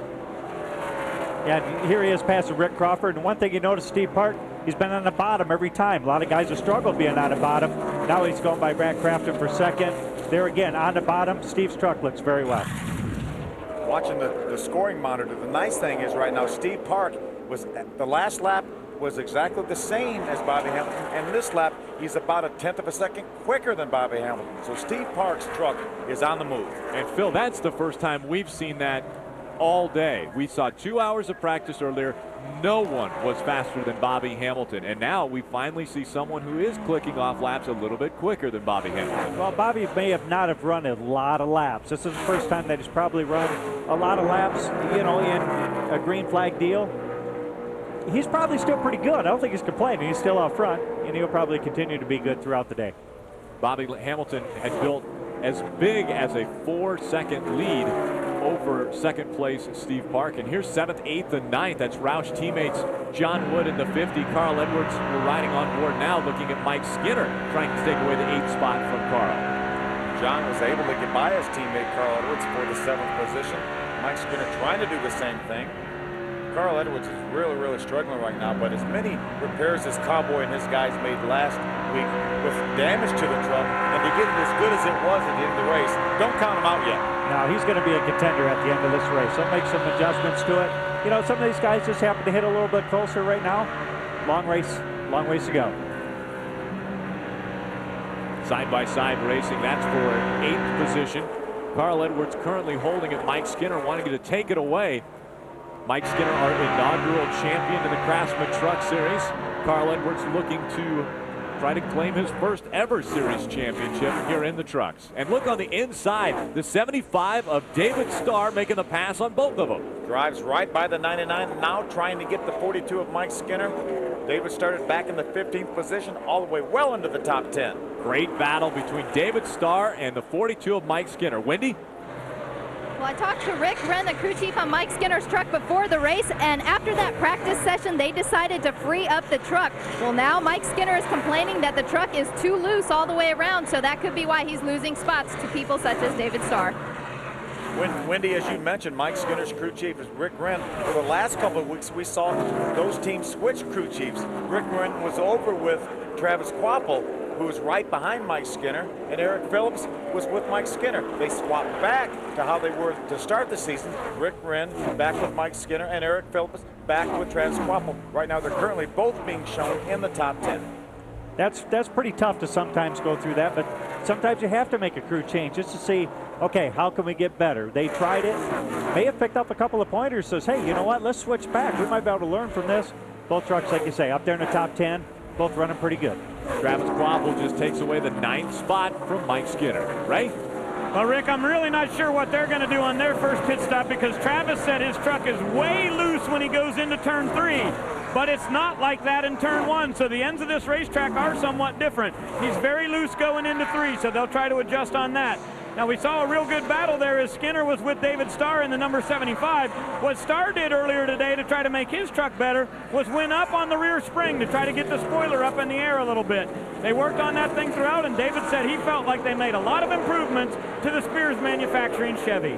Yeah, here he is passing Rick Crawford. And one thing you notice, Steve Park, he's been on the bottom every time. A lot of guys have struggled being on the bottom. Now he's going by Brad Crafton for 2nd. There again, on the bottom, Steve's truck looks very well. Watching the scoring monitor, the nice thing is right now, Steve Park was, the last lap was exactly the same as Bobby Hamilton, and this lap, he's about 1/10 of a second quicker than Bobby Hamilton. So Steve Park's truck is on the move. And Phil, that's the first time we've seen that all day. We saw 2 hours of practice earlier. No one was faster than Bobby Hamilton. And now we finally see someone who is clicking off laps a little bit quicker than Bobby Hamilton. Well, Bobby may not have run a lot of laps. This is the first time that he's probably run a lot of laps, in a green flag deal. He's probably still pretty good. I don't think he's complaining. He's still out front, and he'll probably continue to be good throughout the day. Bobby Hamilton has built as big as a 4-second lead over 2nd place Steve Park. And here's 7th, 8th, and 9th. That's Roush teammates John Wood in the 50. Carl Edwards we're riding on board now, looking at Mike Skinner, trying to take away the 8th spot from Carl. John was able to get by his teammate Carl Edwards for the 7th position. Mike Skinner trying to do the same thing. Carl Edwards is really, really struggling right now, but as many repairs as Cowboy and his guys made last week with damage to the truck, and to get it as good as it was at the end of the race, don't count him out yet. Now, he's going to be a contender at the end of this race. They'll make some adjustments to it. Some of these guys just happen to hit a little bit closer right now. Long ways to go. Side-by-side racing, that's for 8th position. Carl Edwards currently holding it. Mike Skinner wanting to take it away. Mike Skinner, our inaugural champion in the Craftsman Truck Series. Carl Edwards looking to try to claim his first ever series championship here in the trucks. And look on the inside, the 75 of David Starr making the pass on both of them. Drives right by the 99, now trying to get the 42 of Mike Skinner. David started back in the 15th position, all the way well into the top 10. Great battle between David Starr and the 42 of Mike Skinner. Wendy? Well, I talked to Rick Wren, the crew chief on Mike Skinner's truck before the race, and after that practice session, they decided to free up the truck. Well, now Mike Skinner is complaining that the truck is too loose all the way around, so that could be why he's losing spots to people such as David Starr. Wendy, as you mentioned, Mike Skinner's crew chief is Rick Wren. For the last couple of weeks, we saw those teams switch crew chiefs. Rick Wren was over with Travis Quapple, who was right behind Mike Skinner, and Eric Phillips was with Mike Skinner. They swapped back to how they were to start the season. Rick Wren back with Mike Skinner, and Eric Phillips back with Travis Quapple. Right now, they're currently both being shown in the top 10. That's pretty tough to sometimes go through that, but sometimes you have to make a crew change just to see, okay, how can we get better? They tried it, may have picked up a couple of pointers, says, hey, you know what, let's switch back. We might be able to learn from this. Both trucks, like you say, up there in the top 10, both running pretty good. Travis Quapple just takes away the 9th spot from Mike Skinner, right? Well, Rick, I'm really not sure what they're going to do on their first pit stop because Travis said his truck is way loose when he goes into turn 3. but it's not like that in turn 1. So the ends of this racetrack are somewhat different. He's very loose going into 3, so they'll try to adjust on that. Now, we saw a real good battle there as Skinner was with David Starr in the number 75. What Starr did earlier today to try to make his truck better was went up on the rear spring to try to get the spoiler up in the air a little bit. They worked on that thing throughout, and David said he felt like they made a lot of improvements to the Spears Manufacturing Chevy.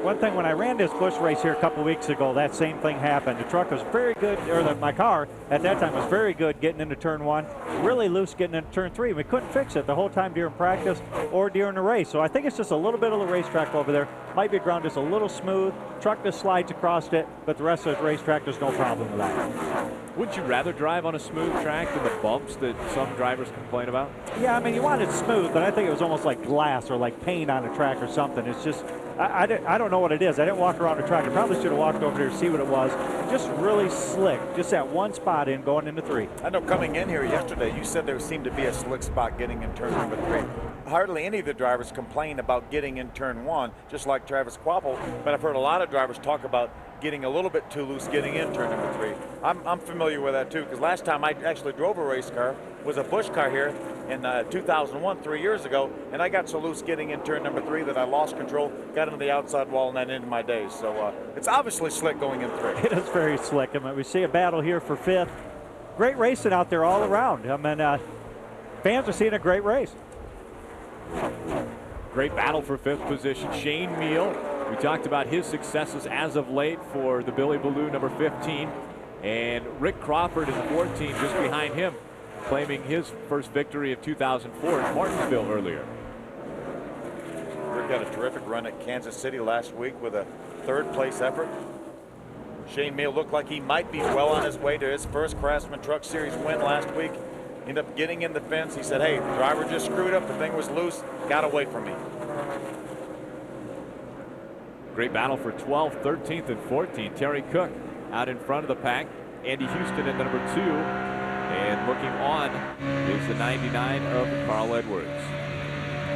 One thing, when I ran this Busch race here a couple weeks ago, that same thing happened. The truck was very good, or my car at that time was very good getting into turn 1, really loose getting into turn 3. We couldn't fix it the whole time during practice or during the race. So I think it's just a little bit of the racetrack over there. Might be ground just a little smooth. Truck just slides across it, but the rest of the racetrack, there's no problem with that. Would you rather drive on a smooth track than the bumps that some drivers complain about? Yeah, I mean, you want it smooth, but I think it was almost like glass or like paint on a track or something. It's just, I don't know what it is. I didn't walk around the track. I probably should have walked over there to see what it was. Just really slick, just that one spot in going into 3. I know coming in here yesterday, you said there seemed to be a slick spot getting in turn number 3. Hardly any of the drivers complain about getting in turn 1, just like Travis Quapple, but I've heard a lot of drivers talk about getting a little bit too loose getting in turn number 3. I'm familiar with that too, because last time I actually drove a race car was a Busch car here in 2001, 3 years ago, and I got so loose getting in turn number 3 that I lost control, got into the outside wall, and that ended my days. So it's obviously slick going in 3. It is very slick. I mean, we see a battle here for 5th. Great racing out there all around. I mean, fans are seeing a great race. Great battle for 5th position. Shane Meal, we talked about his successes as of late for the Billy Baloo number 15. And Rick Crawford in the 14 just behind him, claiming his first victory of 2004 in Martinsville earlier. Rick had a terrific run at Kansas City last week with a 3rd place effort. Shane Meal looked like he might be well on his way to his first Craftsman Truck Series win last week. Ended up getting in the fence. He said, hey, the driver just screwed up. The thing was loose. Got away from me. Great battle for 12th, 13th, and 14th. Terry Cook out in front of the pack. Andy Houston at number 2. And looking on is the 99 of Carl Edwards.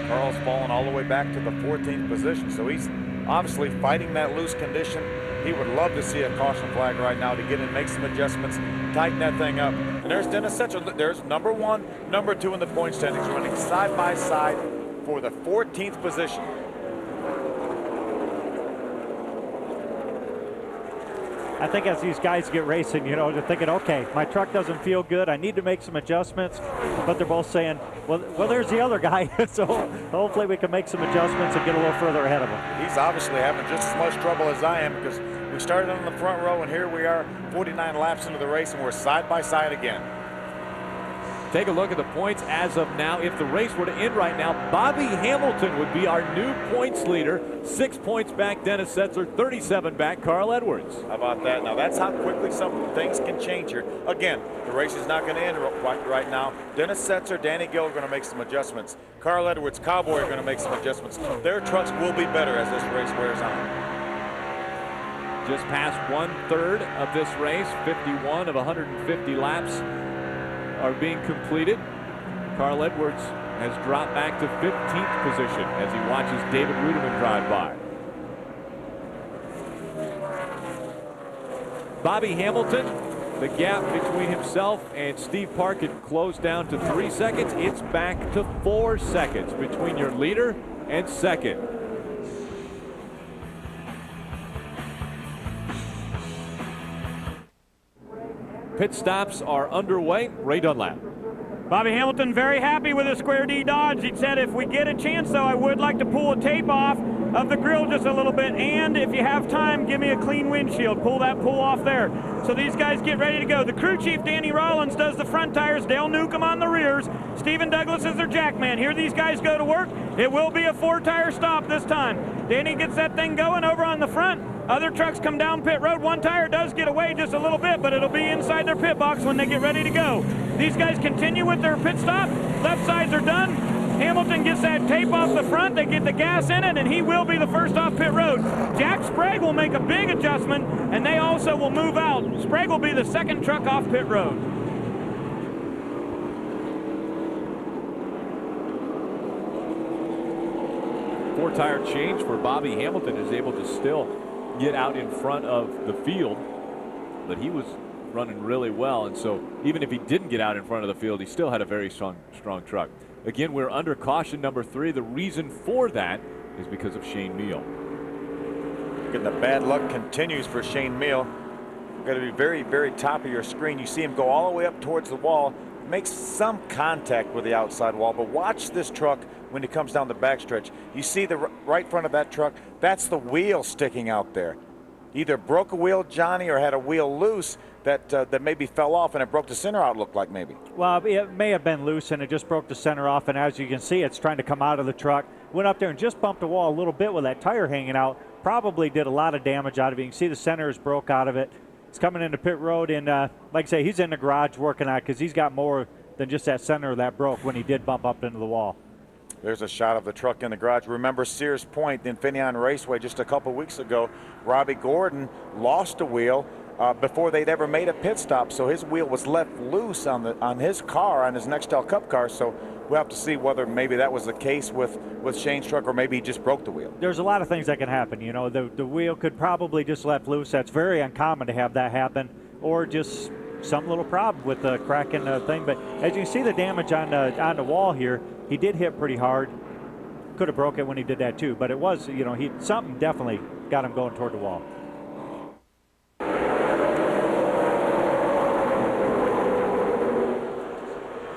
Carl's fallen all the way back to the 14th position, so he's obviously fighting that loose condition. He would love to see a caution flag right now to get in, make some adjustments, tighten that thing up. And there's Dennis Setzer. There's number 1, number 2 in the point standings, running side by side for the 14th position. I think as these guys get racing, you know, they're thinking, okay, my truck doesn't feel good. I need to make some adjustments. But they're both saying, well, there's the other guy. So hopefully we can make some adjustments and get a little further ahead of him. He's obviously having just as much trouble as I am, because we started on the front row, and here we are 49 laps into the race, and we're side by side again. Take a look at the points as of now. If the race were to end right now, Bobby Hamilton would be our new points leader. 6 points back, Dennis Setzer, 37 back, Carl Edwards. How about that? Now, that's how quickly some things can change here. Again, the race is not going to end right now. Dennis Setzer, Danny Gill are going to make some adjustments. Carl Edwards, Cowboy are going to make some adjustments. Their trucks will be better as this race wears on. Just past 1/3 of this race, 51 of 150 laps are being completed. Carl Edwards has dropped back to 15th position as he watches David Ruderman drive by. Bobby Hamilton, the gap between himself and Steve Park had closed down to 3 seconds. It's back to 4 seconds between your leader and second. Pit stops are underway. Ray Dunlap. Bobby Hamilton very happy with his Square D Dodge. He said, if we get a chance, though, I would like to pull a tape off of the grill just a little bit, and if you have time, give me a clean windshield. Pull off there. So these guys get ready to go. The crew chief, Danny Rollins, does the front tires. Dale Newcomb on the rears. Stephen Douglas is their jack man. Here these guys go to work. It will be a 4-tire stop this time. Danny gets that thing going over on the front. Other trucks come down pit road. One tire does get away just a little bit, but it'll be inside their pit box when they get ready to go. These guys continue with their pit stop. Left sides are done. Hamilton gets that tape off the front. They get the gas in it, and he will be the first off pit road. Jack Sprague will make a big adjustment, and they also will move out. Sprague will be the second truck off pit road. Four-tire change for Bobby Hamilton is able to still get out in front of the field. but he was running really well. And so even if he didn't get out in front of the field, he still had a very strong truck. Again, we're under caution number 3. The reason for that is because of Shane Meal. Getting the bad luck continues for Shane Meal. Got to be very, very top of your screen. You see him go all the way up towards the wall, makes some contact with the outside wall, but watch this truck when he comes down the backstretch. You see the right front of that truck, that's the wheel sticking out there. Either broke a wheel, Johnny, or had a wheel loose that maybe fell off and it broke the center out, looked like maybe. Well, it may have been loose and it just broke the center off, and as you can see, it's trying to come out of the truck. Went up there and just bumped the wall a little bit with that tire hanging out. Probably did a lot of damage out of it. You can see the center is broke out of it. It's coming into pit road, and like I say, he's in the garage working on it because he's got more than just that center that broke when he did bump up into the wall. There's a shot of the truck in the garage. Remember Sears Point, the Infineon Raceway, just a couple weeks ago, Robbie Gordon lost a wheel before they'd ever made a pit stop, so his wheel was left loose on his car, on his Nextel Cup car. So we'll have to see whether maybe that was the case with Shane's truck, or maybe he just broke the wheel. There's a lot of things that can happen. You know, the wheel could probably just left loose. That's very uncommon to have that happen, or just some little problem with the cracking thing. But as you can see the damage on the wall here, he did hit pretty hard. Could have broke it when he did that too, but it was, you know, something definitely got him going toward the wall.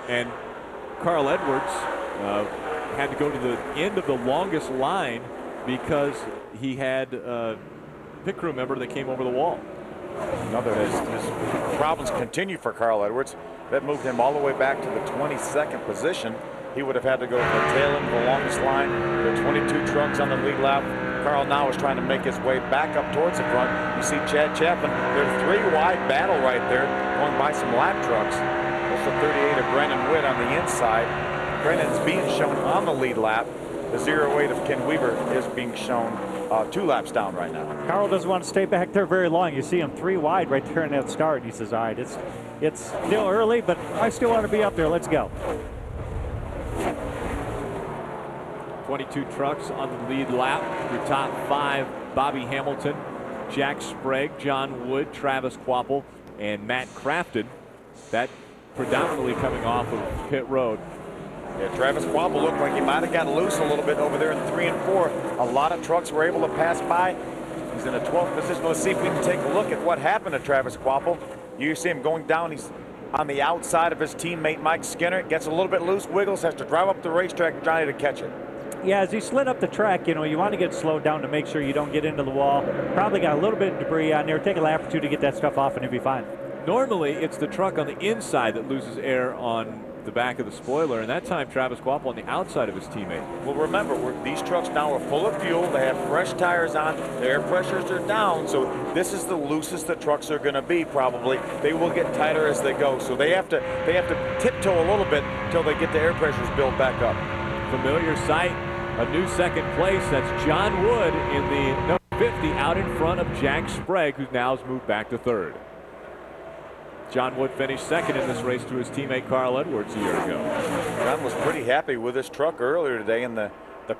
And Carl Edwards had to go to the end of the longest line because he had a pit crew member that came over the wall. His problems continue for Carl Edwards. That moved him all the way back to the 22nd position. He would have had to go to the tail end of the longest line. There are 22 trucks on the lead lap. Carl now is trying to make his way back up towards the front. You see Chad Chapman. There's a 3-wide battle right there going by some lap trucks. There's the 38 of Brennan Witt on the inside. Brennan's being shown on the lead lap. The 08 of Ken Weaver is being shown 2 laps down right now. Carl doesn't want to stay back there very long. You see him 3 wide right there in that start. He says, all right, it's still early, but I still want to be up there. Let's go. 22 trucks on the lead lap. Your top 5, Bobby Hamilton, Jack Sprague, John Wood, Travis Quapple, and Matt Crafton. That predominantly coming off of pit road. Yeah, Travis Quapple looked like he might have got loose a little bit over there in 3 and 4. A lot of trucks were able to pass by. He's in a 12th position. Let's see if we can take a look at what happened to Travis Quapple. You see him going down. He's on the outside of his teammate Mike Skinner. Gets a little bit loose, wiggles, has to drive up the racetrack, trying to catch it. Yeah, as he slid up the track, you know, you want to get slowed down to make sure you don't get into the wall. Probably got a little bit of debris on there. Take a lap or 2 to get that stuff off and you'll be fine. Normally, it's the truck on the inside that loses air on the back of the spoiler, and that time Travis Quapple on the outside of his teammate. Well, remember, these trucks now are full of fuel. They have fresh tires on. The air pressures are down, so this is the loosest the trucks are going to be probably. They will get tighter as they go, so they have to tiptoe a little bit until they get the air pressures built back up. Familiar sight, a new second place. That's John Wood in the number 50 out in front of Jack Sprague, who now has moved back to 3rd. John Wood finished 2nd in this race to his teammate Carl Edwards a year ago. John was pretty happy with his truck earlier today in the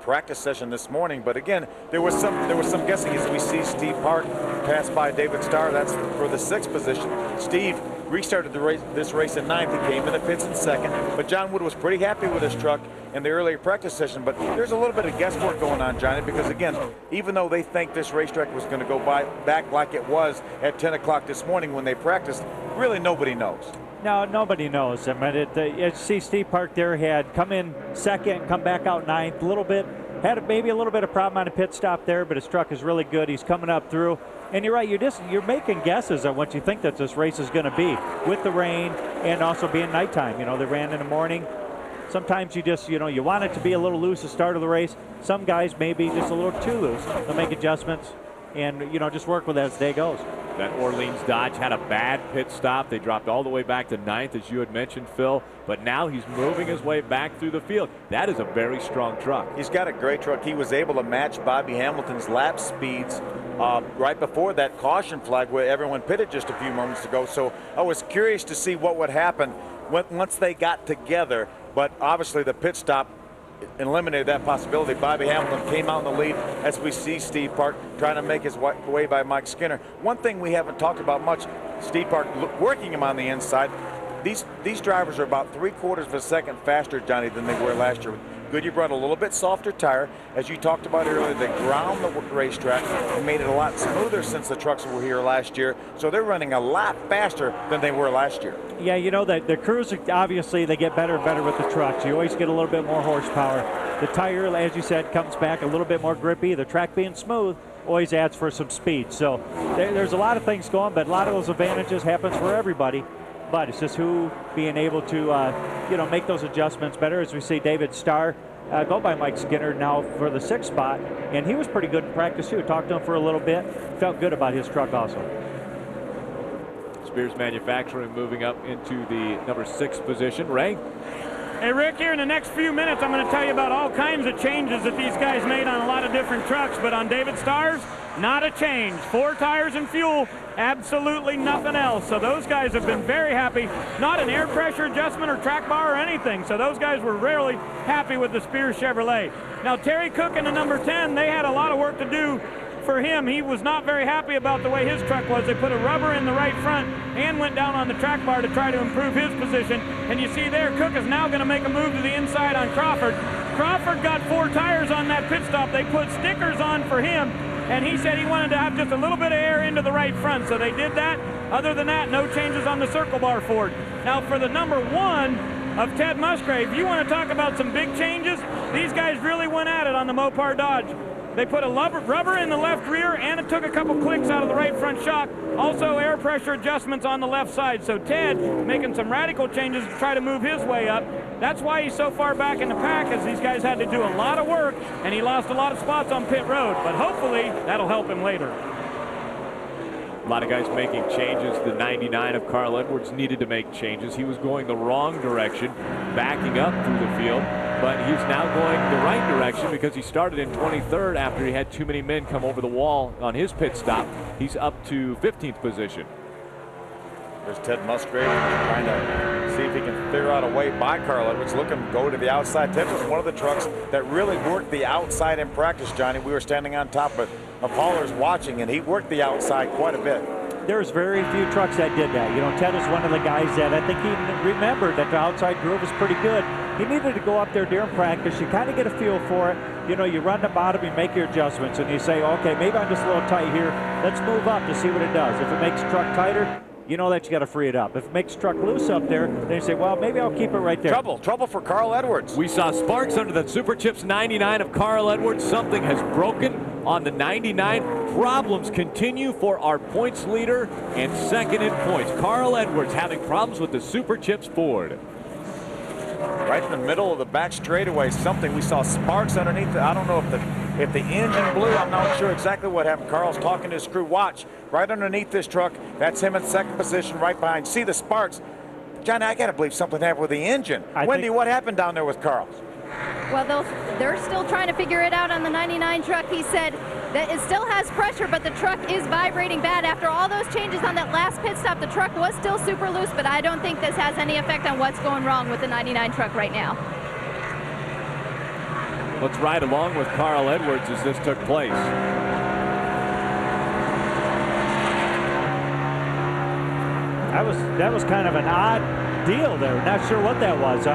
practice session this morning, but again, there was some guessing as we see Steve Park pass by David Starr. That's for the 6th position. Steve restarted this race in 9th. He came in the pits in 2nd, but John Wood was pretty happy with his truck in the earlier practice session. But there's a little bit of guesswork going on, Johnny, because again, even though they think this racetrack was going to go back like it was at 10 o'clock this morning when they practiced, really nobody knows. No, nobody knows. I mean, you see Steve Park there had come in 2nd, come back out 9th, a little bit, had maybe a little bit of problem on a pit stop there, but his truck is really good. He's coming up through. And you're right, you're making guesses on what you think that this race is going to be with the rain and also being nighttime. You know, they ran in the morning. Sometimes you just, you know, you want it to be a little loose at the start of the race. Some guys maybe just a little too loose. They'll make adjustments and, you know, just work with it as the day goes. That Orleans Dodge had a bad pit stop. They dropped all the way back to 9th, as you had mentioned, Phil. But now he's moving his way back through the field. That is a very strong truck. He's got a great truck. He was able to match Bobby Hamilton's lap speeds right before that caution flag where everyone pitted just a few moments ago. So I was curious to see what would happen once they got together. But obviously the pit stop eliminated that possibility. Bobby Hamilton came out in the lead as we see Steve Park trying to make his way by Mike Skinner. One thing we haven't talked about much, Steve Park working him on the inside. These drivers are about 3/4 of a second faster, Johnny, than they were last year. Goodyear brought a little bit softer tire. As you talked about earlier, they ground the racetrack and made it a lot smoother since the trucks were here last year. So they're running a lot faster than they were last year. Yeah, you know that the crews, obviously, they get better and better with the trucks. You always get a little bit more horsepower. The tire, as you said, comes back a little bit more grippy. The track being smooth always adds for some speed. So there's a lot of things going, but a lot of those advantages happens for everybody. But it's just who being able to, make those adjustments better. As we see David Starr go by Mike Skinner now for the 6th spot, and he was pretty good in practice too. Talked to him for a little bit. Felt good about his truck also. Spears Manufacturing moving up into the number 6 position. Ray? Hey, Rick, here in the next few minutes, I'm going to tell you about all kinds of changes that these guys made on a lot of different trucks, but on David Starr's, not a change. 4 tires and fuel, absolutely nothing else. So those guys have been very happy. Not an air pressure adjustment or track bar or anything. So those guys were really happy with the Spears Chevrolet. Now, Terry Cook in the number 10, they had a lot of work to do for him. He was not very happy about the way his truck was. They put a rubber in the right front and went down on the track bar to try to improve his position. And you see there, Cook is now going to make a move to the inside on Crawford. Crawford got 4 tires on that pit stop. They put stickers on for him, and he said he wanted to have just a little bit of air into the right front. So they did that. Other than that, no changes on the circle bar Ford. Now for the number 1 of Ted Musgrave, you want to talk about some big changes? These guys really went at it on the Mopar Dodge. They put a rubber in the left rear, and it took a couple clicks out of the right front shock. Also air pressure adjustments on the left side. So Ted making some radical changes to try to move his way up. That's why he's so far back in the pack, as these guys had to do a lot of work, and he lost a lot of spots on pit road. But hopefully that'll help him later. A lot of guys making changes. The 99 of Carl Edwards needed to make changes. He was going the wrong direction, backing up through the field, but he's now going the right direction because he started in 23rd after he had too many men come over the wall on his pit stop. He's up to 15th position. There's Ted Musgrave trying to see if he can figure out a way by Carl Edwards. Look him go to the outside. Ted was one of the trucks that really worked the outside in practice, Johnny. We were standing on top of haulers watching, and he worked the outside quite a bit. There's very few trucks that did that. You know, Ted is one of the guys that I think he remembered that the outside groove was pretty good. He needed to go up there during practice. You kind of get a feel for it. You know, you run the bottom, you make your adjustments, and you say, okay, maybe I'm just a little tight here. Let's move up to see what it does. If it makes the truck tighter, you know that you got to free it up. If it makes the truck loose up there, then you say, well, maybe I'll keep it right there. Trouble for Carl Edwards. We saw sparks under the Super Chips 99 of Carl Edwards. Something has broken on the 99. Problems continue for our points leader and second in points. Carl Edwards having problems with the Super Chips Ford. Right in the middle of the back straightaway, something we saw sparks underneath it. I don't know if the engine blew. I'm not sure exactly what happened. Carl's talking to his crew. Watch right underneath this truck. That's him in second position, right behind. See the sparks. Johnny, I gotta believe something happened with the engine. Wendy, what happened down there with Carl? Well, they're still trying to figure it out on the 99 truck. He said that it still has pressure, but the truck is vibrating bad. After all those changes on that last pit stop, the truck was still super loose, but I don't think this has any effect on what's going wrong with the 99 truck right now. Let's ride along with Carl Edwards as this took place. That was kind of an odd deal there. Not sure what that was.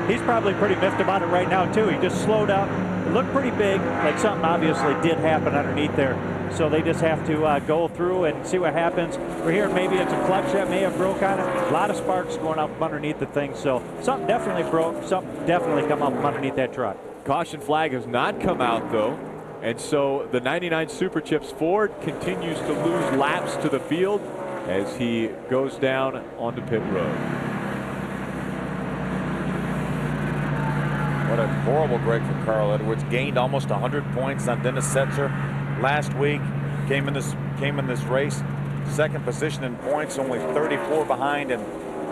He's probably pretty miffed about it right now too. He just slowed up. It looked pretty big, like something obviously did happen underneath there. So they just have to go through and see what happens. We're hearing maybe it's a clutch that may have broke on it. A lot of sparks going up underneath the thing. So something definitely broke. Something definitely come up underneath that truck. Caution flag has not come out though. And so the 99 Super Chips Ford continues to lose laps to the field as he goes down onto pit road. What a horrible break for Carl Edwards. Gained almost 100 points on Dennis Setzer last week. Came in this race second position in points, only 34 behind, and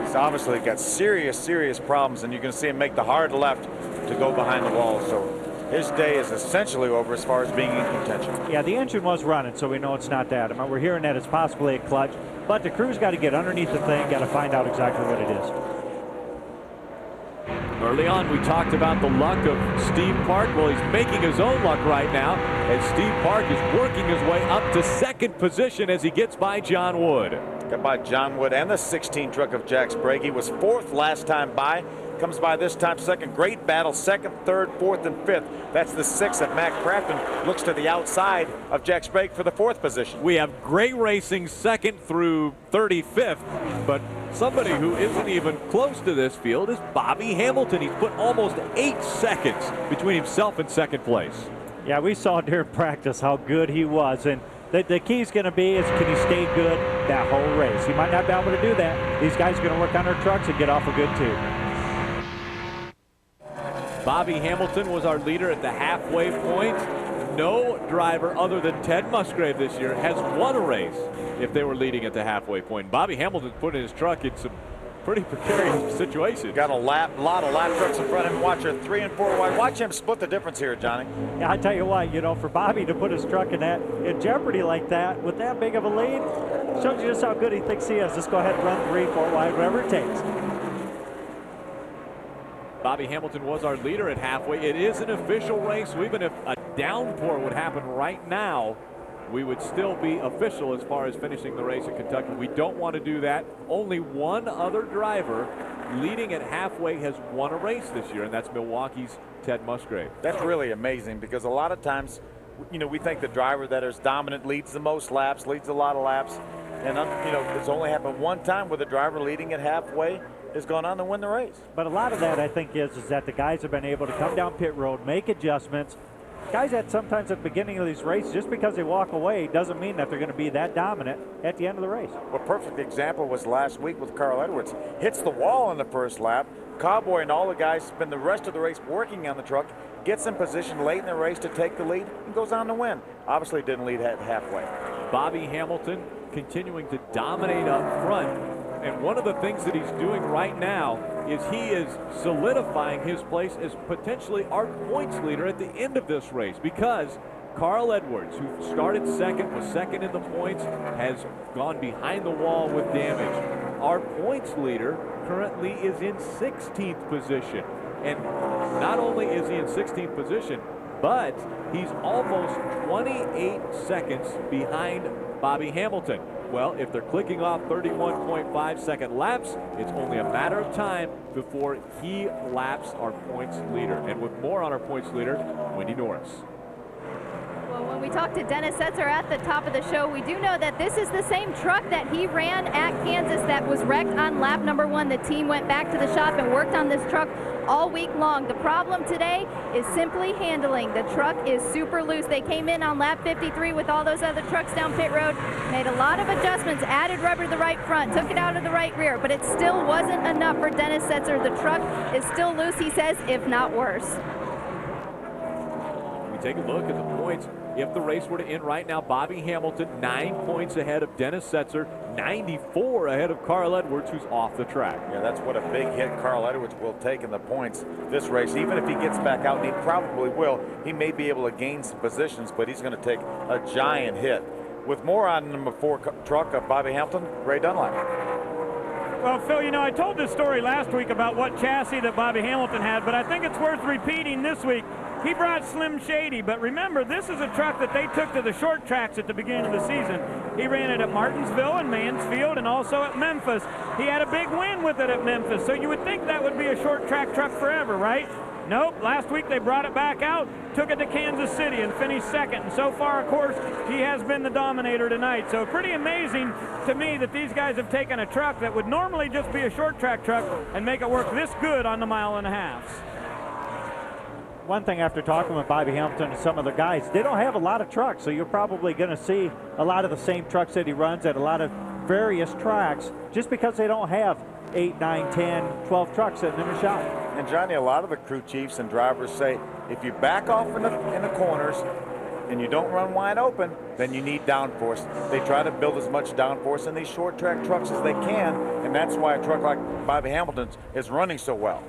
he's obviously got serious problems. And you're going to see him make the hard left to go behind the wall. So his day is essentially over as far as being in contention. Yeah, the engine was running, so we know it's not that. I mean, we're hearing that it's possibly a clutch, but the crew's got to get underneath the thing, got to find out exactly what it is. Early on, we talked about the luck of Steve Park. Well, he's making his own luck right now as Steve Park is working his way up to second position as he gets by John Wood. Got by John Wood and the 16 truck of Jack Sprague. He was fourth last time by. Comes by this time second. Great battle, second, third, fourth, and fifth. That's the sixth of Matt Craftsman. Looks to the outside of Jack Sprague for the fourth position. We have great racing second through 35th, but somebody who isn't even close to this field is Bobby Hamilton. He's put almost 8 seconds between himself and second place. Yeah, we saw during practice how good he was, and the key is going to be is can he stay good that whole race. He might not be able to do that. These guys are going to work on their trucks and get off a good too. Bobby Hamilton was our leader at the halfway point. No driver other than Ted Musgrave this year has won a race if they were leading at the halfway point. Bobby Hamilton's putting his truck in some pretty precarious situations. Got a lot of lap trucks in front of him. Watch her 3 and 4 wide. Watch him split the difference here, Johnny. Yeah, I tell you what, for Bobby to put his truck in jeopardy like that with that big of a lead, shows you just how good he thinks he is. Just go ahead and run 3, 4 wide, whatever it takes. Bobby Hamilton was our leader at halfway. It is an official race, so even if a downpour would happen right now, we would still be official as far as finishing the race at Kentucky. We don't want to do that. Only one other driver leading at halfway has won a race this year, and that's Milwaukee's Ted Musgrave. That's really amazing because a lot of times, we think the driver that is dominant leads the most laps, leads a lot of laps. And, it's only happened one time where the driver leading at halfway has gone on to win the race. But a lot of that, I think, is that the guys have been able to come down pit road, make adjustments. Guys that sometimes at the beginning of these races, just because they walk away doesn't mean that they're going to be that dominant at the end of the race. A perfect example was last week with Carl Edwards. Hits the wall in the first lap. Cowboy and all the guys spend the rest of the race working on the truck, gets in position late in the race to take the lead, and goes on to win. Obviously didn't lead at halfway. Bobby Hamilton continuing to dominate up front. And one of the things that he's doing right now is he is solidifying his place as potentially our points leader at the end of this race, because Carl Edwards, who started second, was second in the points, has gone behind the wall with damage. Our points leader currently is in 16th position. And not only is he in 16th position, but he's almost 28 seconds behind Bobby Hamilton. Well, if they're clicking off 31.5 second laps, it's only a matter of time before he laps our points leader. And with more on our points leader, Wendy Norris. Well, when we talked to Dennis Setzer at the top of the show, we do know that this is the same truck that he ran at Kansas that was wrecked on lap number 1. The team went back to the shop and worked on this truck all week long. The problem today is simply handling. The truck is super loose. They came in on lap 53 with all those other trucks down pit road, made a lot of adjustments, added rubber to the right front, took it out of the right rear, but it still wasn't enough for Dennis Setzer. The truck is still loose, he says, if not worse. We take a look at the points. If the race were to end right now, Bobby Hamilton 9 points ahead of Dennis Setzer, 94 ahead of Carl Edwards, who's off the track. Yeah, that's what a big hit Carl Edwards will take in the points this race. Even if he gets back out, and he probably will, he may be able to gain some positions, but he's going to take a giant hit. With more on number 4 truck of Bobby Hamilton, Ray Dunlap. Well, Phil, I told this story last week about what chassis that Bobby Hamilton had, but I think it's worth repeating this week. He brought Slim Shady, but remember, this is a truck that they took to the short tracks at the beginning of the season. He ran it at Martinsville and Mansfield and also at Memphis. He had a big win with it at Memphis, so you would think that would be a short track truck forever, right? Nope, last week they brought it back out, took it to Kansas City and finished second. And so far, of course, he has been the dominator tonight. So pretty amazing to me that these guys have taken a truck that would normally just be a short track truck and make it work this good on the mile and a half. One thing after talking with Bobby Hamilton and some of the guys, they don't have a lot of trucks, so you're probably going to see a lot of the same trucks that he runs at a lot of various tracks just because they don't have 8, 9, 10, 12 trucks sitting in the shop. And Johnny, a lot of the crew chiefs and drivers say if you back off in the corners and you don't run wide open, then you need downforce. They try to build as much downforce in these short track trucks as they can, and that's why a truck like Bobby Hamilton's is running so well.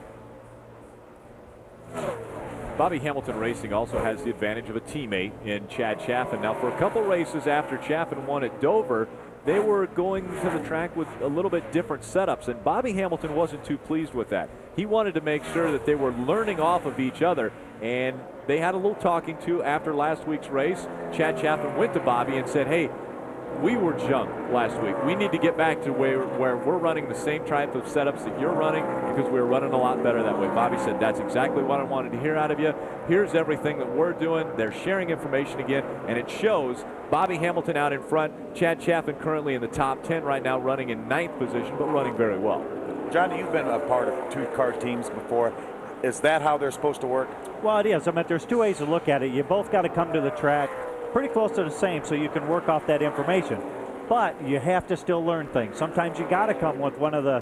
Bobby Hamilton Racing also has the advantage of a teammate in Chad Chaffin. Now, for a couple races after Chaffin won at Dover, they were going to the track with a little bit different setups, and Bobby Hamilton wasn't too pleased with that. He wanted to make sure that they were learning off of each other, and they had a little talking to after last week's race. Chad Chaffin went to Bobby and said, hey, we were junk last week. We need to get back to where we're running the same type of setups that you're running, because we're running a lot better that way. Bobby said, that's exactly what I wanted to hear out of you. Here's everything that we're doing. They're sharing information again, and it shows. Bobby Hamilton out in front. Chad Chaffin currently in the top 10 right now, running in 9th position, but running very well. Johnny, you've been a part of two-car teams before. Is that how they're supposed to work? Well, it is. I mean, there's two ways to look at it. You both got to come to the track pretty close to the same so you can work off that information. But you have to still learn things. Sometimes you got to come with one of the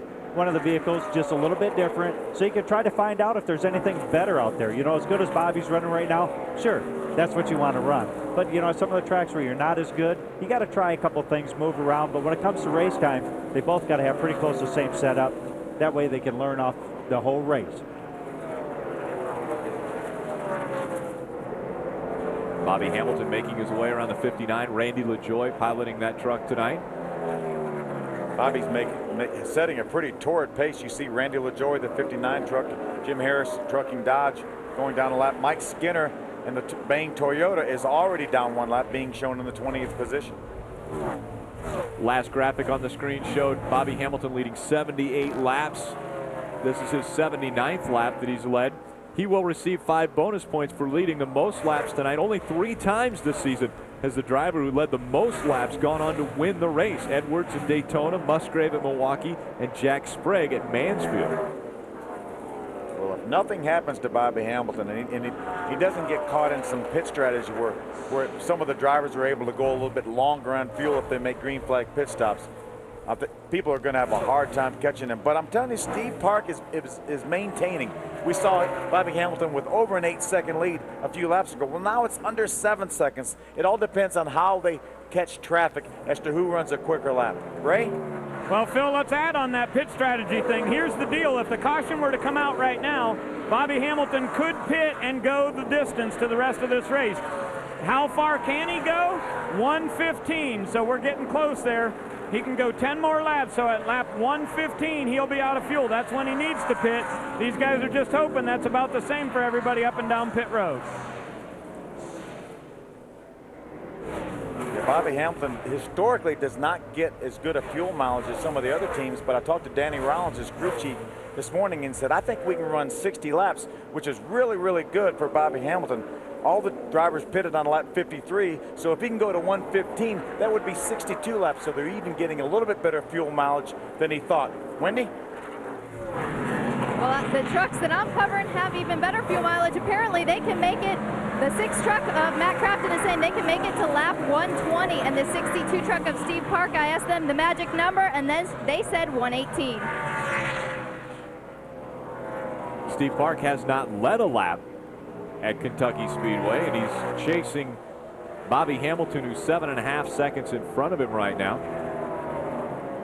vehicles just a little bit different so you can try to find out if there's anything better out there. You know, as good as Bobby's running right now, sure, that's what you want to run. But, you know, some of the tracks where you're not as good, you got to try a couple things, move around. But when it comes to race time, they both got to have pretty close to the same setup. That way they can learn off the whole race. Bobby Hamilton making his way around the 59. Randy LaJoie piloting that truck tonight. Bobby's setting a pretty torrid pace. You see Randy LaJoie, the 59 truck, Jim Harris trucking Dodge going down a lap. Mike Skinner and the Bain Toyota is already down one lap, being shown in the 20th position. Last graphic on the screen showed Bobby Hamilton leading 78 laps. This is his 79th lap that he's led. He will receive 5 bonus points for leading the most laps tonight. Only 3 times this season has the driver who led the most laps gone on to win the race. Edwards at Daytona, Musgrave at Milwaukee, and Jack Sprague at Mansfield. Well, if nothing happens to Bobby Hamilton and he doesn't get caught in some pit strategy where some of the drivers are able to go a little bit longer on fuel if they make green flag pit stops, people are going to have a hard time catching him. But I'm telling you, Steve Park is maintaining. We saw Bobby Hamilton with over an 8-second lead a few laps ago. Well, now it's under 7 seconds. It all depends on how they catch traffic as to who runs a quicker lap. Ray? Well, Phil, let's add on that pit strategy thing. Here's the deal. If the caution were to come out right now, Bobby Hamilton could pit and go the distance to the rest of this race. How far can he go? 1:15, so we're getting close there. He can go 10 more laps, so at lap 1:15, he'll be out of fuel. That's when he needs to pit. These guys are just hoping that's about the same for everybody up and down pit road. Bobby Hamilton historically does not get as good a fuel mileage as some of the other teams, but I talked to Danny Rollins, his crew chief, this morning and said, I think we can run 60 laps, which is really, really good for Bobby Hamilton. All the drivers pitted on lap 53, so if he can go to 1:15, that would be 62 laps, so they're even getting a little bit better fuel mileage than he thought. Wendy? Well, the trucks that I'm covering have even better fuel mileage. Apparently, they can make it. The 6 truck of Matt Crafton is saying they can make it to lap 120, and the 62 truck of Steve Park, I asked them the magic number, and then they said 118. Steve Park has not led a lap at Kentucky Speedway, and he's chasing Bobby Hamilton, who's 7.5 seconds in front of him right now.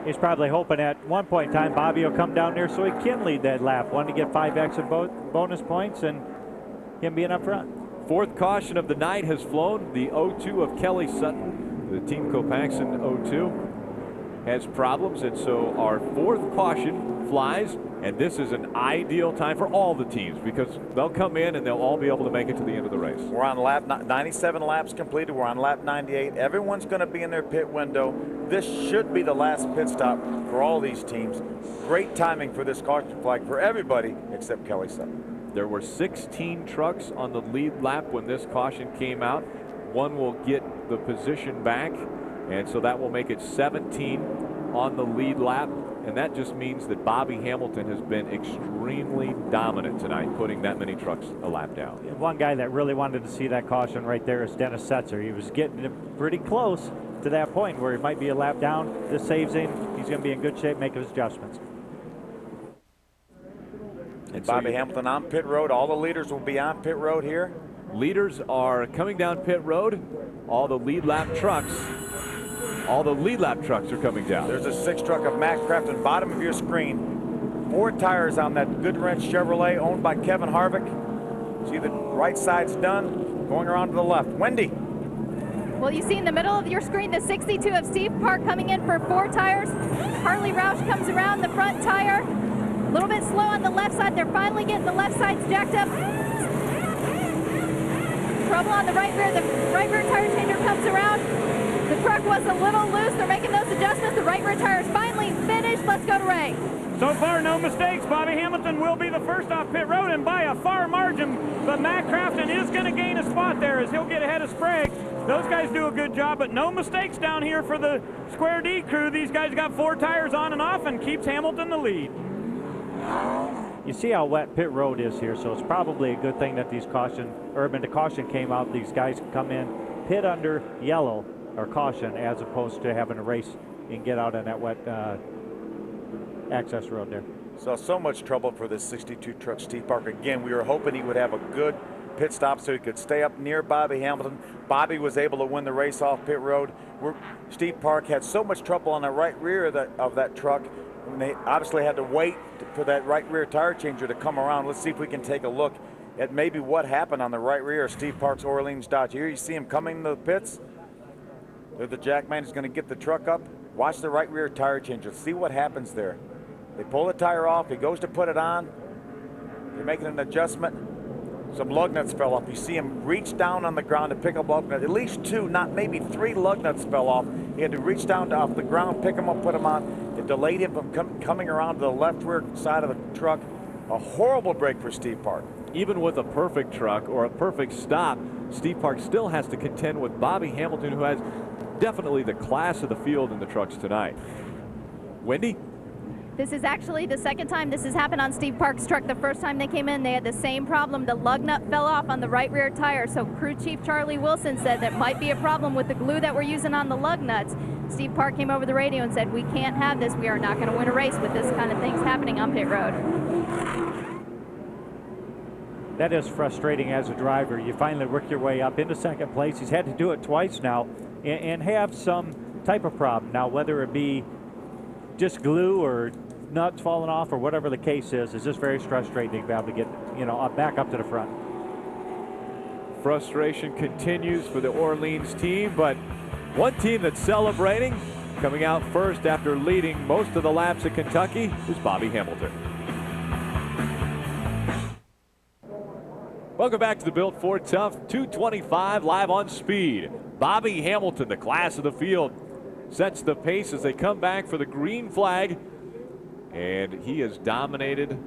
He's probably hoping at one point in time Bobby will come down there so he can lead that lap. One to get 5 extra bonus points and him being up front. 4th caution of the night has flown. The 02 of Kelly Sutton, the Team Copaxson 02, has problems, and so our 4th caution flies, and this is an ideal time for all the teams because they'll come in and they'll all be able to make it to the end of the race. We're on lap 97 laps completed. We're on lap 98. Everyone's going to be in their pit window. This should be the last pit stop for all these teams. Great timing for this caution flag for everybody except Kelly Sutton. There were 16 trucks on the lead lap when this caution came out. One will get the position back, and so that will make it 17 on the lead lap. And that just means that Bobby Hamilton has been extremely dominant tonight, putting that many trucks a lap down. One guy that really wanted to see that caution right there is Dennis Setzer. He was getting pretty close to that point where he might be a lap down. This saves him. He's going to be in good shape making his adjustments. And Bobby Hamilton on pit road. All the leaders will be on pit road here. Leaders are coming down pit road. All the lead lap trucks are coming down. There's a 6 truck of Matt Crafton, bottom of your screen. 4 tires on that Good Wrench Chevrolet owned by Kevin Harvick. See the right side's done, going around to the left. Wendy. Well, you see in the middle of your screen the 62 of Steve Park coming in for 4 tires. Harley Roush comes around the front tire. A little bit slow on the left side. They're finally getting the left sides jacked up. Trouble on the right rear. The right rear tire changer comes around. The truck was a little loose. They're making those adjustments. The right rear tire is finally finished. Let's go to Ray. So far, no mistakes. Bobby Hamilton will be the first off pit road and by a far margin. But Matt Craftsman is going to gain a spot there as he'll get ahead of Sprague. Those guys do a good job, but no mistakes down here for the Square D crew. These guys got 4 tires on and off and keeps Hamilton the lead. You see how wet pit road is here, so it's probably a good thing that these caution came out. These guys can come in, pit under yellow or caution, as opposed to having to race and get out on that wet access road there. So much trouble for this 62 truck Steve Park. Again, we were hoping he would have a good pit stop so he could stay up near Bobby Hamilton. Bobby was able to win the race off pit road. Steve Park had so much trouble on the right rear of that truck, and they obviously had to wait for that right rear tire changer to come around. Let's see if we can take a look at maybe what happened on the right rear of Steve Park's Orleans Dodge. Here you see him coming to the pits. There the jackman is going to get the truck up. Watch the right rear tire changer. See what happens there. They pull the tire off. He goes to put it on. They're making an adjustment. Some lug nuts fell off. You see him reach down on the ground to pick up lug nuts. At least 2, not maybe 3 lug nuts fell off. He had to reach down off the ground, pick them up, put them on. It delayed him from coming around to the left rear side of the truck. A horrible break for Steve Park. Even with a perfect truck or a perfect stop, Steve Park still has to contend with Bobby Hamilton, who has definitely the class of the field in the trucks tonight. Wendy? This is actually the second time this has happened on Steve Park's truck. The first time they came in, they had the same problem. The lug nut fell off on the right rear tire. So crew chief Charlie Wilson said there might be a problem with the glue that we're using on the lug nuts. Steve Park came over the radio and said, we can't have this. We are not going to win a race with this kind of things happening on pit road. That is frustrating as a driver. You finally work your way up into second place. He's had to do it twice now and have some type of problem. Now, whether it be just glue or nuts falling off or whatever the case is, it's just very frustrating to be able to get, back up to the front. Frustration continues for the Orleans team, but one team that's celebrating, coming out first after leading most of the laps at Kentucky, is Bobby Hamilton. Welcome back to the Built Ford Tough 225 live on Speed. Bobby Hamilton, the class of the field, sets the pace as they come back for the green flag, and he has dominated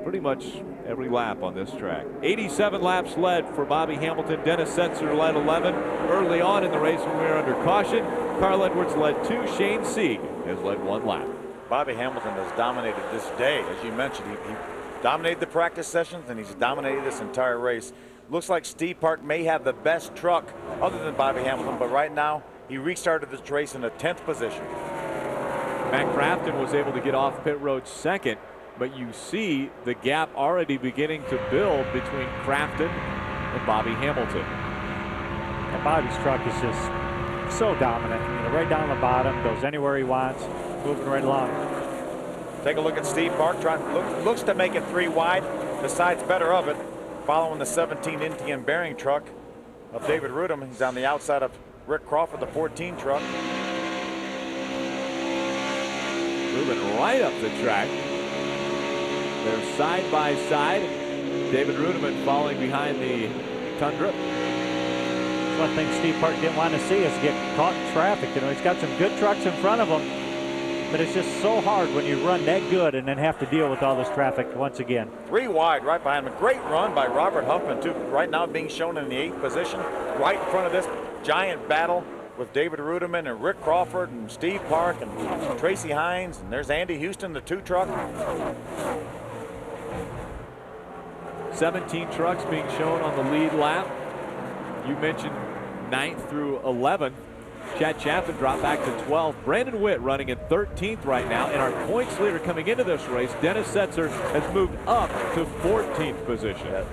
pretty much every lap on this track. 87 laps led for Bobby Hamilton. Dennis Setzer led 11 early on in the race when we were under caution. Carl Edwards led 2. Shane Sieg has led 1 lap. Bobby Hamilton has dominated this day. As you mentioned, he dominated the practice sessions, and he's dominated this entire race. Looks like Steve Park may have the best truck other than Bobby Hamilton, but right now he restarted this race in the 10th position. Matt Craftsman was able to get off pit road second, but you see the gap already beginning to build between Craftsman and Bobby Hamilton. And Bobby's truck is just so dominant. Right down the bottom, goes anywhere he wants, moving right along. Take a look at Steve Park. Looks to make it 3 wide. Decides better of it. Following the 17 Indian bearing truck of David Rudum. He's on the outside of Rick Crawford, the 14 truck. Moving right up the track. They're side by side. David Rudiman falling behind the Tundra. One thing Steve Park didn't want to see is get caught in traffic. He's got some good trucks in front of him, but it's just so hard when you run that good and then have to deal with all this traffic once again. 3 wide right behind him. A great run by Robert Huffman, too. Right now being shown in the 8th position, right in front of this giant battle with David Rudiman and Rick Crawford and Steve Park and Tracy Hines. And there's Andy Houston, the 2 truck. 17 trucks being shown on the lead lap. You mentioned 9th through 11th. Chad Chaffin dropped back to 12th. Brandon Witt running in 13th right now. And our points leader coming into this race, Dennis Setzer, has moved up to 14th position.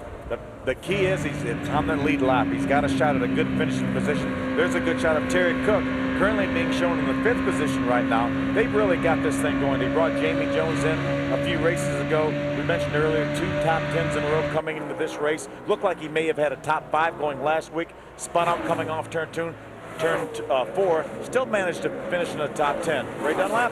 The key is he's on the lead lap. He's got a shot at a good finishing position. There's a good shot of Terry Cook, currently being shown in the 5th position right now. They've really got this thing going. They brought Jamie Jones in a few races ago. We mentioned earlier 2 top 10s in a row coming into this race. Looked like he may have had a top 5 going last week. Spun out coming off turn 2. turn 4, still managed to finish in the top 10. Ray Dunlap?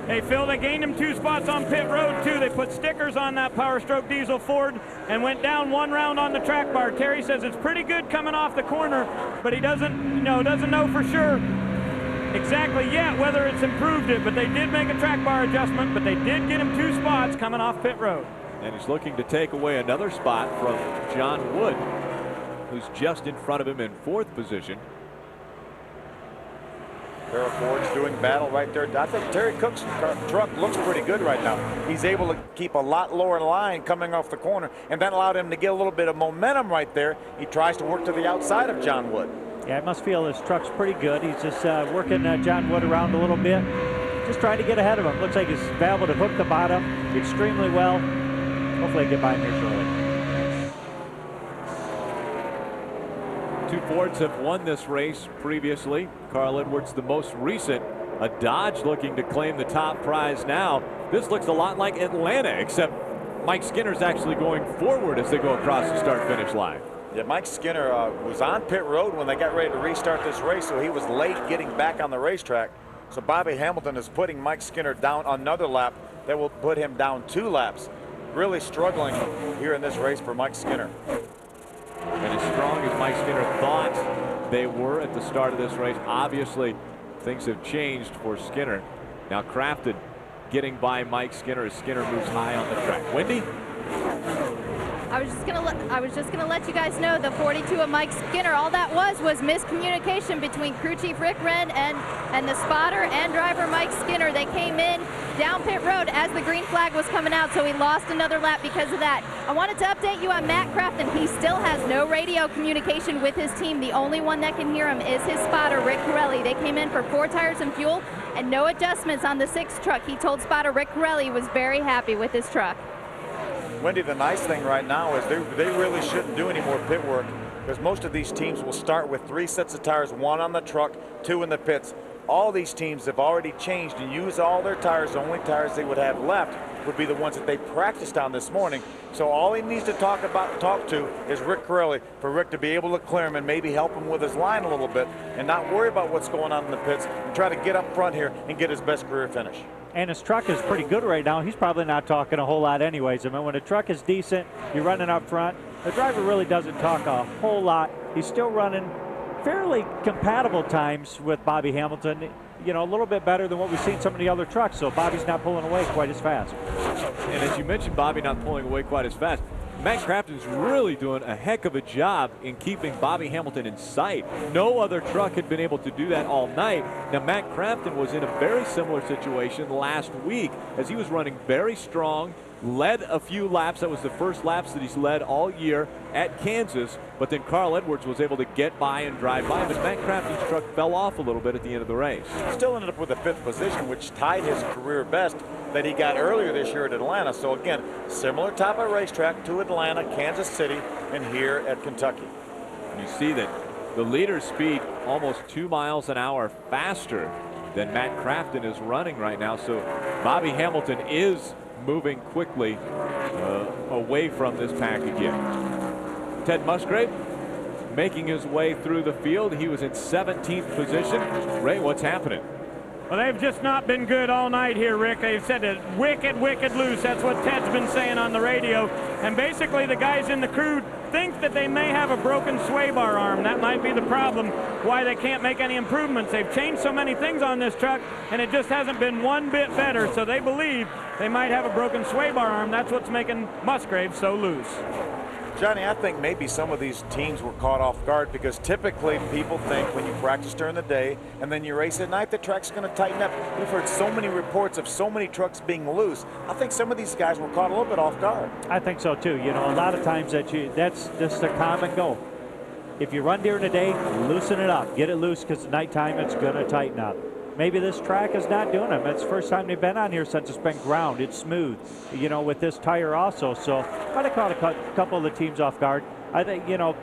Hey, Phil, they gained him 2 spots on pit road, too. They put stickers on that Power Stroke diesel Ford and went down 1 round on the track bar. Terry says it's pretty good coming off the corner, but he doesn't know for sure exactly yet whether it's improved it, but they did make a track bar adjustment, but they did get him 2 spots coming off pit road. And he's looking to take away another spot from John Wood, who's just in front of him in 4th position. Carol Ford's doing battle right there. I think Terry Cook's truck looks pretty good right now. He's able to keep a lot lower line coming off the corner, and that allowed him to get a little bit of momentum right there. He tries to work to the outside of John Wood. Yeah, I must feel his truck's pretty good. He's just working John Wood around a little bit, just trying to get ahead of him. Looks like he's able to hook the bottom extremely well. Hopefully get by him here shortly. 2 Fords have won this race previously. Carl Edwards, the most recent. A Dodge looking to claim the top prize now. This looks a lot like Atlanta, except Mike Skinner's actually going forward as they go across the start-finish line. Yeah, Mike Skinner was on pit road when they got ready to restart this race, so he was late getting back on the racetrack. So Bobby Hamilton is putting Mike Skinner down another lap. That will put him down 2 laps. Really struggling here in this race for Mike Skinner. And as strong as Mike Skinner thought they were at the start of this race, obviously things have changed for Skinner. Now Craftsman getting by Mike Skinner as Skinner moves high on the track. Wendy? I was just gonna let you guys know the 42 of Mike Skinner. All that was miscommunication between crew chief Rick Wren and the spotter and driver Mike Skinner. They came in down pit road as the green flag was coming out, so he lost another lap because of that. I wanted to update you on Matt Craftsman. He still has no radio communication with his team. The only one that can hear him is his spotter Rick Corelli. They came in for 4 tires and fuel and no adjustments on the 6th truck. He told spotter Rick Corelli he was very happy with his truck. Wendy, the nice thing right now is they really shouldn't do any more pit work, because most of these teams will start with 3 sets of tires, 1 on the truck, 2 in the pits. All these teams have already changed and used all their tires. The only tires they would have left would be the ones that they practiced on this morning. So all he needs to talk to is Rick Corelli, for Rick to be able to clear him and maybe help him with his line a little bit and not worry about what's going on in the pits and try to get up front here and get his best career finish. And his truck is pretty good right now. He's probably not talking a whole lot anyways. I mean, when a truck is decent, you're running up front, the driver really doesn't talk a whole lot. He's still running fairly compatible times with Bobby Hamilton, you know, a little bit better than what we've seen some of the other trucks, so Bobby's not pulling away quite as fast. And as you mentioned, Bobby not pulling away quite as fast. Matt Craftsman's really doing a heck of a job in keeping Bobby Hamilton in sight. No other truck had been able to do that all night. Now, Matt Craftsman was in a very similar situation last week as he was running very strong, led a few laps. That was the first laps that he's led all year at Kansas, but then Carl Edwards was able to get by and drive by, but Matt Craftsman's truck fell off a little bit at the end of the race. Still ended up with a 5th position, which tied his career best that he got earlier this year at Atlanta. So again, similar type of racetrack to Atlanta, Kansas City, and here at Kentucky. You see that the leader's speed almost 2 miles an hour faster than Matt Craftsman is running right now. So Bobby Hamilton is moving quickly away from this pack again. Ted Musgrave making his way through the field. He was in 17th position. Ray, what's happening? Well, they've just not been good all night here, Rick. They've said it wicked, wicked loose. That's what Ted's been saying on the radio. And basically the guys in the crew think that they may have a broken sway bar arm. That might be the problem why they can't make any improvements. They've changed so many things on this truck, and it just hasn't been one bit better. So they believe they might have a broken sway bar arm. That's what's making Musgrave so loose. Johnny, I think maybe some of these teams were caught off guard, because typically people think when you practice during the day and then you race at night, the track's going to tighten up. We've heard so many reports of so many trucks being loose. I think some of these guys were caught a little bit off guard. I think so too. You know, a lot of times that's just a common go. If you run during the day, loosen it up. Get it loose, because at nighttime it's going to tighten up. Maybe this track is not doing it. It's the first time they've been on here since it's been ground. It's smooth, you know, with this tire also. So might have caught a couple of the teams off guard. I think, you know,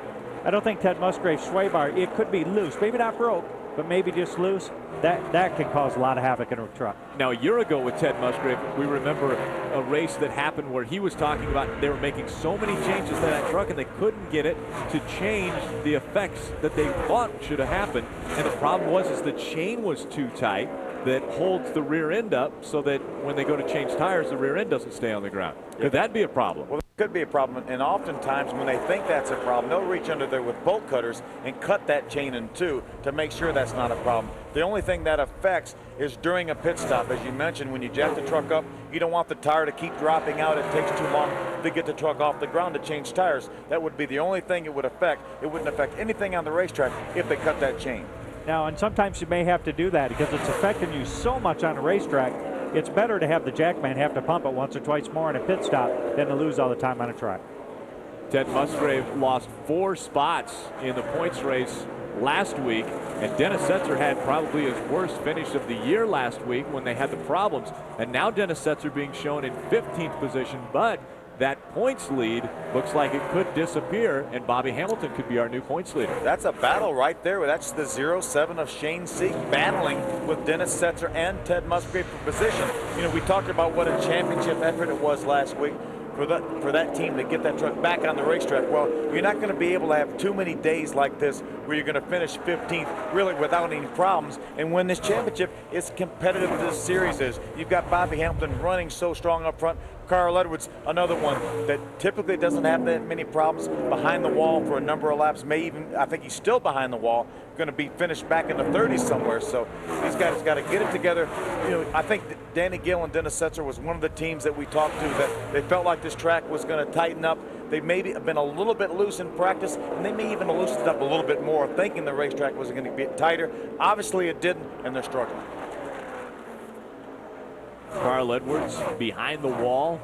I don't think Ted Musgrave's sway bar, it could be loose. Maybe not broke, but maybe just loose, that can cause a lot of havoc in a truck. Now, a year ago with Ted Musgrave, we remember a race that happened where he was talking about they were making so many changes to that truck and they couldn't get it to change the effects that they thought should have happened. And the problem was is the chain was too tight that holds the rear end up so that when they go to change tires, the rear end doesn't stay on the ground. Could that be a problem? Well, it could be a problem, and oftentimes when they think that's a problem, they'll reach under there with bolt cutters and cut that chain in two to make sure that's not a problem. The only thing that affects is during a pit stop. As you mentioned, when you jack the truck up, you don't want the tire to keep dropping out. It takes too long to get the truck off the ground to change tires. That would be the only thing it would affect. It wouldn't affect anything on the racetrack if they cut that chain. Now, and sometimes you may have to do that because it's affecting you so much on a racetrack. It's better to have the jackman have to pump it once or twice more in a pit stop than to lose all the time on a track. Ted Musgrave lost 4 spots in the points race last week, and Dennis Setzer had probably his worst finish of the year last week when they had the problems. And now Dennis Setzer being shown in 15th position, but that points lead looks like it could disappear, and Bobby Hamilton could be our new points leader. That's a battle right there. That's the 0-7 of Shane Sieg battling with Dennis Setzer and Ted Musgrave for position. You know, we talked about what a championship effort it was last week for that team to get that truck back on the racetrack. Well, you're not going to be able to have too many days like this where you're going to finish 15th really without any problems and win this championship. It's competitive as this series is. You've got Bobby Hamilton running so strong up front. Carl Edwards, another one that typically doesn't have that many problems behind the wall for a number of laps. I think he's still behind the wall, going to be finished back in the 30s somewhere. So these guys got to get it together. You know, I think that Danny Gill and Dennis Setzer was one of the teams that we talked to that they felt like this track was going to tighten up. They maybe have been a little bit loose in practice, and they may even have loosened up a little bit more, thinking the racetrack was going to get tighter. Obviously, it didn't, and they're struggling. Carl Edwards behind the wall.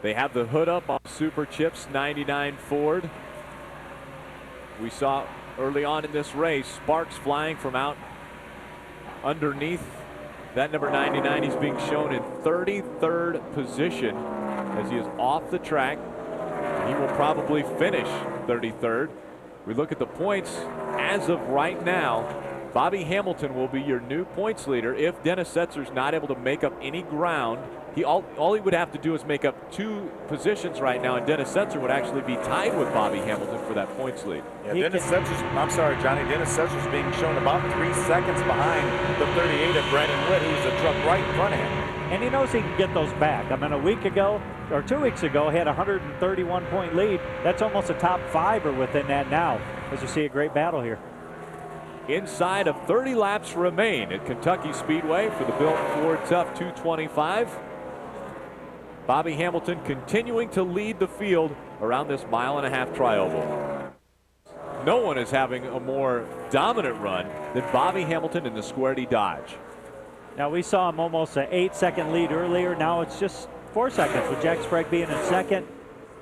They have the hood up on Super Chips 99 Ford. We saw early on in this race sparks flying from out underneath that number 99. He's being shown in 33rd position as he is off the track. He will probably finish 33rd. We look at the points as of right now. Bobby Hamilton will be your new points leader if Dennis Setzer's not able to make up any ground. All he would have to do is make up 2 positions right now, and Dennis Setzer would actually be tied with Bobby Hamilton for that points lead. Yeah, Dennis Setzer's being shown about 3 seconds behind the 38 of Brandon Witt, who's the truck right in front of him. And he knows he can get those back. I mean, a week ago, or 2 weeks ago, he had a 131-point lead. That's almost a top 5 or within that now, as you see a great battle here. Inside of 30 laps remain at Kentucky Speedway for the Built Ford Tough 225. Bobby Hamilton continuing to lead the field around this 1.5-mile tri-oval. No one is having a more dominant run than Bobby Hamilton in the Square D Dodge. Now, we saw him almost an 8-second lead earlier. Now it's just 4 seconds with Jack Sprague being in second.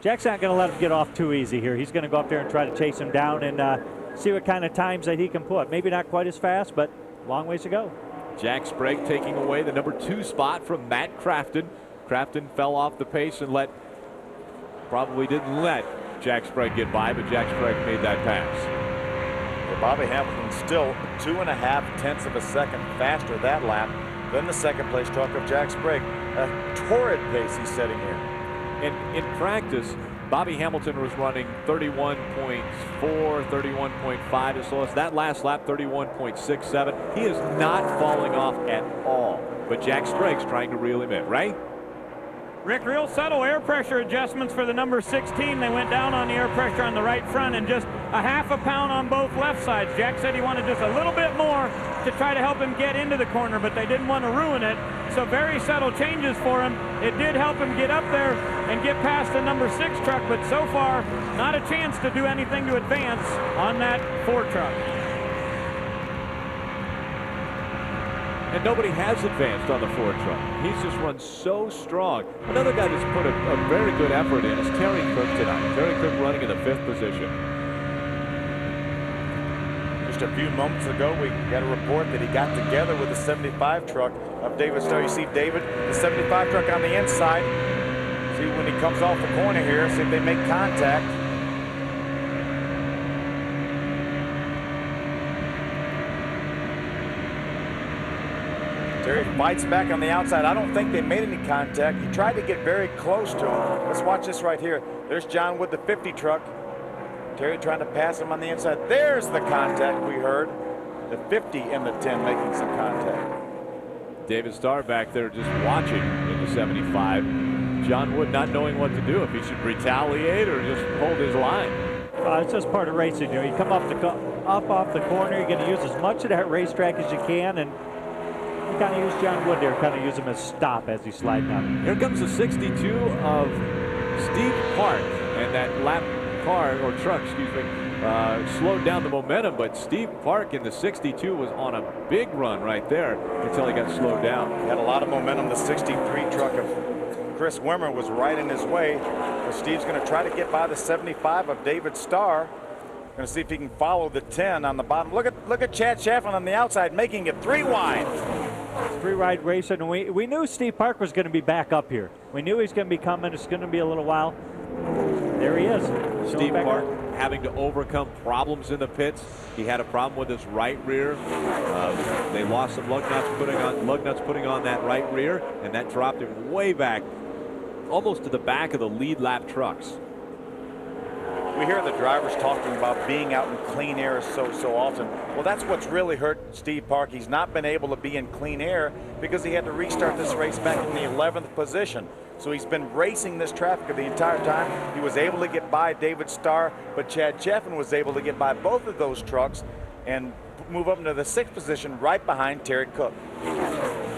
Jack's not going to let him get off too easy here. He's going to go up there and try to chase him down and see what kind of times that he can put. Maybe not quite as fast, but long ways to go. Jack Sprague taking away the number 2 spot from Matt Crafton. Crafton fell off the pace and probably didn't let Jack Sprague get by, but Jack Sprague made that pass. Well, Bobby Hamilton still 2.5 tenths of a second faster that lap than the second place truck of Jack Sprague. A torrid pace he's setting here. And in practice, Bobby Hamilton was running 31.4, 31.5 as slow as that last lap, 31.67. He is not falling off at all, but Jack Sprague's trying to reel him in, right? Rick, real subtle air pressure adjustments for the number 16. They went down on the air pressure on the right front and just a 0.5 pound on both left sides. Jack said he wanted just a little bit more to try to help him get into the corner, but they didn't want to ruin it. So very subtle changes for him. It did help him get up there and get past the number 6 truck, but so far, not a chance to do anything to advance on that Ford truck. And nobody has advanced on the Ford truck. He's just run so strong. Another guy that's put a very good effort in is Terry Cook tonight. Terry Cook running in the 5th position. Just a few moments ago, we got a report that he got together with the 75 truck of David Starr. You see David, the 75 truck on the inside. See when he comes off the corner here, see if they make contact. Terry fights back on the outside. I don't think they made any contact. He tried to get very close to him. Let's watch this right here. There's John Wood, the 50 truck. Terry trying to pass him on the inside. There's the contact we heard. The 50 and the 10 making some contact. David Starr back there just watching in the 75. John Wood not knowing what to do, if he should retaliate or just hold his line. It's just part of racing. You come up off the corner. You're going to use as much of that racetrack as you can, and you kind of use John Wood there, kind of use him as stop as he's sliding up. Here comes the 62 of Steve Park, and that lap car or truck, excuse me, slowed down the momentum, but Steve Park in the 62 was on a big run right there until he got slowed down. He had a lot of momentum. The 63 truck of Chris Wimmer was right in his way. So Steve's going to try to get by the 75 of David Starr. Going to see if he can follow the 10 on the bottom. Look at Chad Chaffin on the outside, making it 3 wide. 3 wide racing, and we knew Steve Park was going to be back up here. We knew he's going to be coming. It's going to be a little while. There he is. Steve Park having to overcome problems in the pits. He had a problem with his right rear. They lost some lug nuts putting on that right rear, and that dropped him way back, almost to the back of the lead lap trucks. We hear the drivers talking about being out in clean air so often. Well, that's what's really hurt Steve Park. He's not been able to be in clean air because he had to restart this race back in the 11th position. So he's been racing this traffic the entire time. He was able to get by David Starr, but Chad Chaffin was able to get by both of those trucks and move up into the 6th position right behind Terry Cook.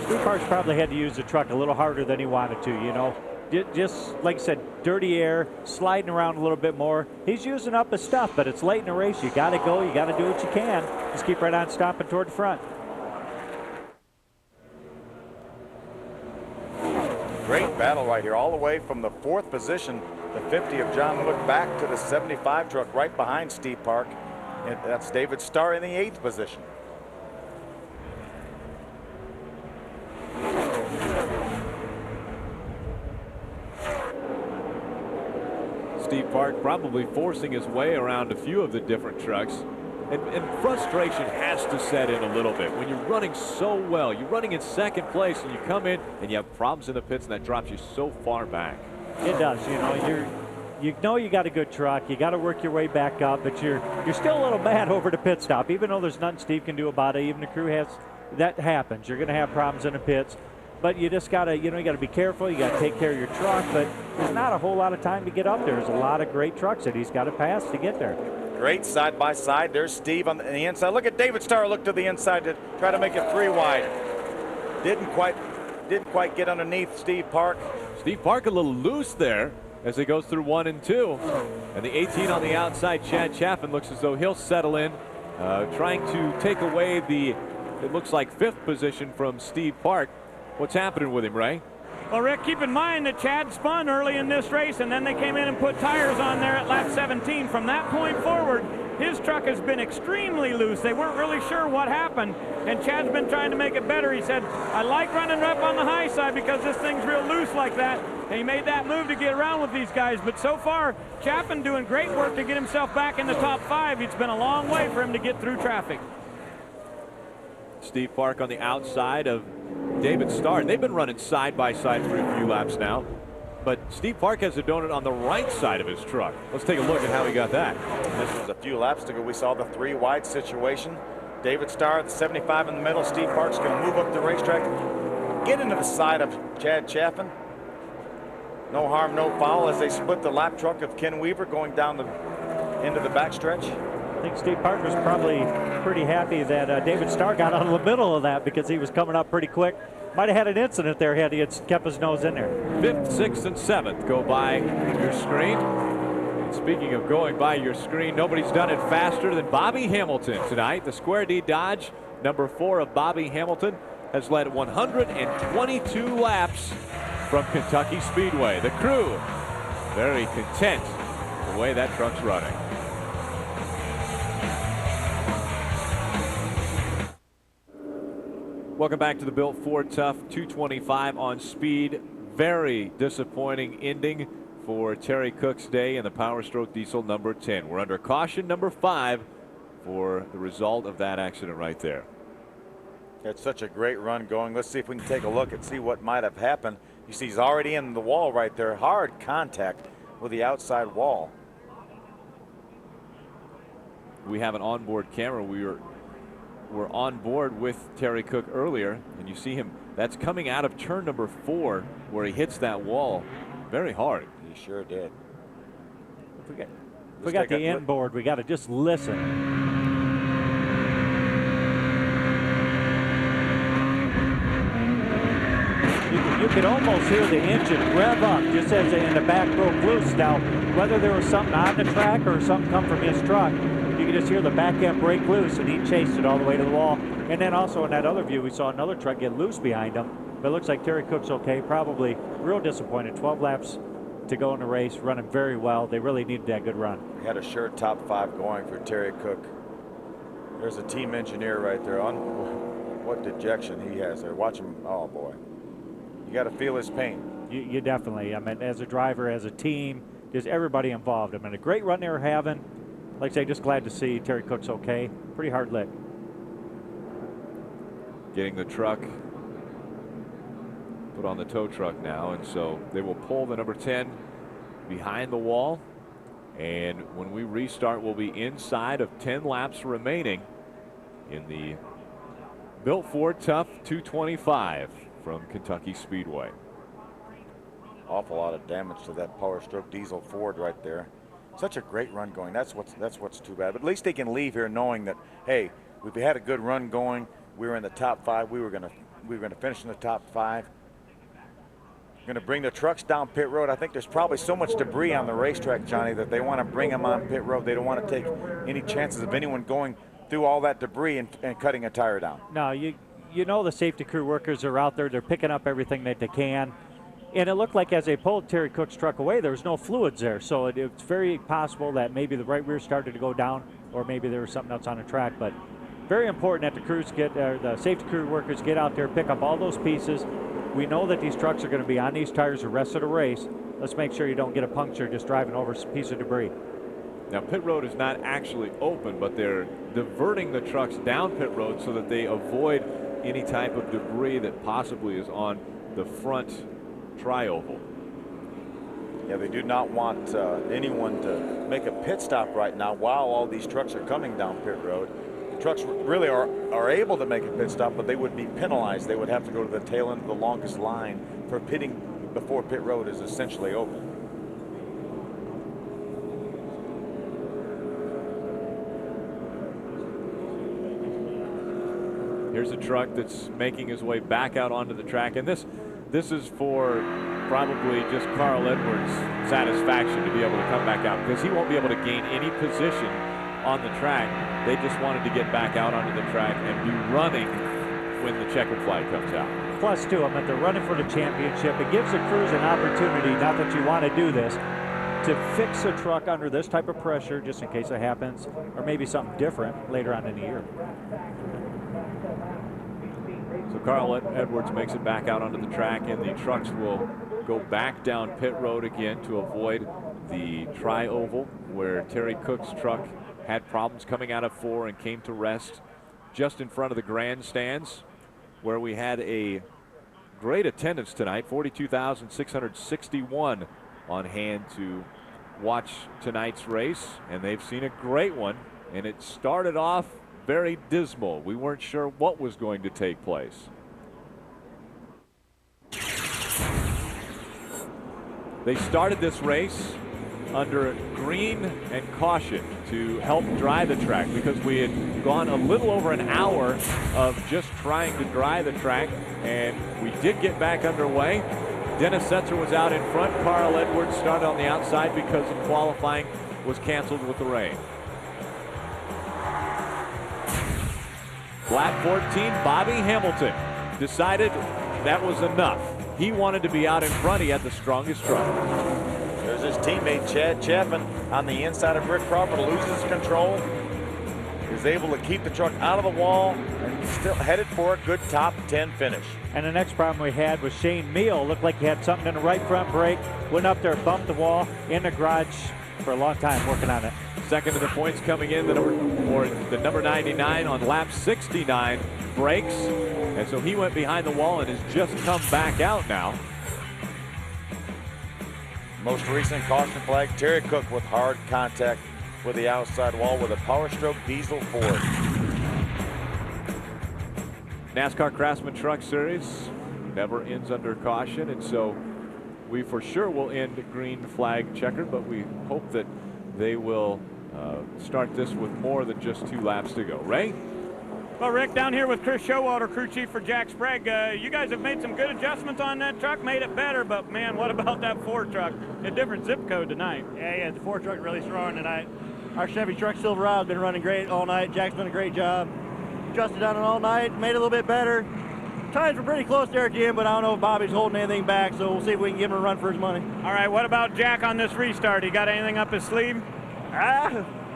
Steve Park's probably had to use the truck a little harder than he wanted to, you know. Just like I said, dirty air, sliding around a little bit more. He's using up his stuff, but it's late in the race. You got to go. You got to do what you can. Just keep right on stopping toward the front. Great battle right here, all the way from the 4th position, the 50 of John Wood, back to the 75 truck right behind Steve Park. And that's David Starr in the 8th position. Steve Park probably forcing his way around a few of the different trucks. And frustration has to set in a little bit. When you're running so well, you're running in 2nd place, and you come in and you have problems in the pits, and that drops you so far back. It does. You know you got a good truck. You got to work your way back up, but you're still a little mad over the pit stop, even though there's nothing Steve can do about it. Even the crew has, that happens. You're going to have problems in the pits. But you just got to, you got to be careful. You got to take care of your truck. But there's not a whole lot of time to get up there. There's a lot of great trucks that he's got to pass to get there. Great side by side. There's Steve on the inside. Look at David Starr look to the inside to try to make it 3 wide. Didn't quite get underneath Steve Park. Steve Park a little loose there as he goes through 1 and 2. And the 18 on the outside, Chad Chaffin, looks as though he'll settle in, trying to take away the, it looks like 5th position from Steve Park. What's happening with him, Ray? Well, Rick, keep in mind that Chad spun early in this race, and then they came in and put tires on there at lap 17. From that point forward, his truck has been extremely loose. They weren't really sure what happened, and Chad's been trying to make it better. He said, I like running up on the high side because this thing's real loose like that. And he made that move to get around with these guys. But so far, Chaffin doing great work to get himself back in the top 5. It's been a long way for him to get through traffic. Steve Park on the outside of David Starr. They've been running side by side for a few laps now, but Steve Park has a donut on the right side of his truck. Let's take a look at how he got that. This was a few laps ago. We saw the 3 wide situation. David Starr, the 75 in the middle. Steve Park's going to move up the racetrack, get into the side of Chad Chaffin. No harm, no foul as they split the lap truck of Ken Weaver going down into the backstretch. I think Steve Park was probably pretty happy that David Starr got out of the middle of that because he was coming up pretty quick. Might have had an incident there had he had kept his nose in there. 5th, 6th, and 7th go by your screen. And speaking of going by your screen, nobody's done it faster than Bobby Hamilton tonight. The Square D Dodge, number 4 of Bobby Hamilton, has led 122 laps from Kentucky Speedway. The crew very content the way that truck's running. Welcome back to the Built Ford Tough 225 on speed. Very disappointing ending for Terry Cook's day in the Power Stroke Diesel number 10. We're under caution number 5 for the result of that accident right there. It's such a great run going. Let's see if we can take a look and see what might have happened. You see he's already in the wall right there. Hard contact with the outside wall. We have an onboard camera. We're on board with Terry Cook earlier, and you see him. That's coming out of turn number 4 where he hits that wall very hard. He sure did. If we got the inboard, we got to just listen. You could almost hear the engine rev up just as in the back broke loose. Now, whether there was something on the track or something come from his truck, you could just hear the back end break loose, and he chased it all the way to the wall. And then also in that other view, we saw another truck get loose behind him. But it looks like Terry Cook's okay. Probably real disappointed. 12 laps to go in the race, running very well. They really needed that good run. We had a sure top 5 going for Terry Cook. There's a team engineer right there. What dejection he has there. Watch him. Oh, boy. You got to feel his pain. You definitely. I mean, as a driver, as a team, just everybody involved. I mean, a great run they were having. Like I say, just glad to see Terry Cook's okay. Pretty hard lick. Getting the truck put on the tow truck now, and so they will pull the number 10 behind the wall. And when we restart, we'll be inside of 10 laps remaining in the Built Ford Tough 225 from Kentucky Speedway. Awful lot of damage to that Power Stroke diesel Ford right there. Such a great run going. That's what's too bad. But at least they can leave here knowing that, hey, we've had a good run going. We were in the top 5. We were gonna finish in the top 5. Going to bring the trucks down pit road. I think there's probably so much debris on the racetrack, Johnny, that they want to bring them on pit road. They don't want to take any chances of anyone going through all that debris and cutting a tire down. No, you know the safety crew workers are out there. They're picking up everything that they can. And it looked like as they pulled Terry Cook's truck away, there was no fluids there. So it's very possible that maybe the right rear started to go down, or maybe there was something else on the track. But very important that the safety crew workers get out there, pick up all those pieces. We know that these trucks are going to be on these tires the rest of the race. Let's make sure you don't get a puncture just driving over a piece of debris. Now, pit road is not actually open, but they're diverting the trucks down pit road so that they avoid any type of debris that possibly is on the front tri-oval. Yeah, they do not want anyone to make a pit stop right now while all these trucks are coming down pit road. The trucks really are able to make a pit stop, but they would be penalized. They would have to go to the tail end of the longest line for pitting before pit road is essentially open. Here's a truck that's making his way back out onto the track, and this is for probably just Carl Edwards' satisfaction to be able to come back out, because he won't be able to gain any position on the track. They just wanted to get back out onto the track and be running when the checkered flag comes out. Plus, too, I mean, they're running for the championship. It gives the crews an opportunity, not that you want to do this, to fix a truck under this type of pressure just in case it happens, or maybe something different later on in the year. So Carl Edwards makes it back out onto the track, and the trucks will go back down pit road again to avoid the tri-oval where Terry Cook's truck had problems coming out of 4 and came to rest just in front of the grandstands, where we had a great attendance tonight, 42,661 on hand to watch tonight's race, and they've seen a great one, and it started off very dismal. We weren't sure what was going to take place. They started this race under green and caution to help dry the track, because we had gone a little over an hour of just trying to dry the track, and we did get back underway. Dennis Setzer was out in front. Carl Edwards started on the outside because of qualifying was canceled with the rain. Lap 14, Bobby Hamilton decided that was enough. He wanted to be out in front. He had the strongest truck. There's his teammate Chad Chapman on the inside of Rick Crawford, loses control. Is able to keep the truck out of the wall and still headed for a good top 10 finish. And the next problem we had was Shane Meal. Looked like he had something in the right front brake. Went up there, bumped the wall in the garage for a long time working on it. Second of the points coming in, the number 99 on lap 69 breaks And so he went behind the wall and has just come back out now. Most recent caution flag, Terry Cook with hard contact with the outside wall with a Power Stroke diesel Ford. NASCAR Craftsman Truck Series never ends under caution, and so we for sure will end green flag checkered, but we hope that they will start this with more than just 2 laps to go. Ray? Well, Rick, down here with Chris Showalter, crew chief for Jack Sprague. You guys have made some good adjustments on that truck, made it better, but man, what about that Ford truck? A different zip code tonight. Yeah, the Ford truck really strong tonight. Our Chevy truck Silverado's been running great all night. Jack's done a great job. Adjusted on it all night, made it a little bit better. Times were pretty close there at the end, but I don't know if Bobby's holding anything back, so we'll see if we can give him a run for his money. All right, what about Jack on this restart? He got anything up his sleeve?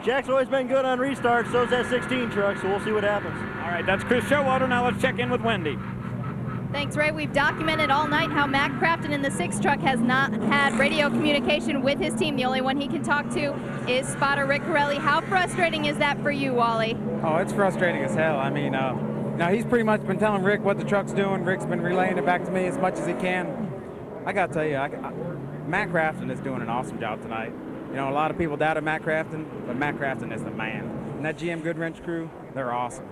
Jack's always been good on restarts, so's that 16 truck, so we'll see what happens. All right, that's Chris Showalter. Now let's check in with Wendy. Thanks, Ray. We've documented all night how Matt Crafton in the 6 truck has not had radio communication with his team. The only one he can talk to is spotter Rick Corelli. How frustrating is that for you, Wally? Oh, it's frustrating as hell. I mean, now he's pretty much been telling Rick what the truck's doing. Rick's been relaying it back to me as much as he can. I got to tell you, Matt Crafton is doing an awesome job tonight. You know, a lot of people doubted Matt Crafton, but Matt Crafton is the man. And that GM Goodwrench crew, they're awesome.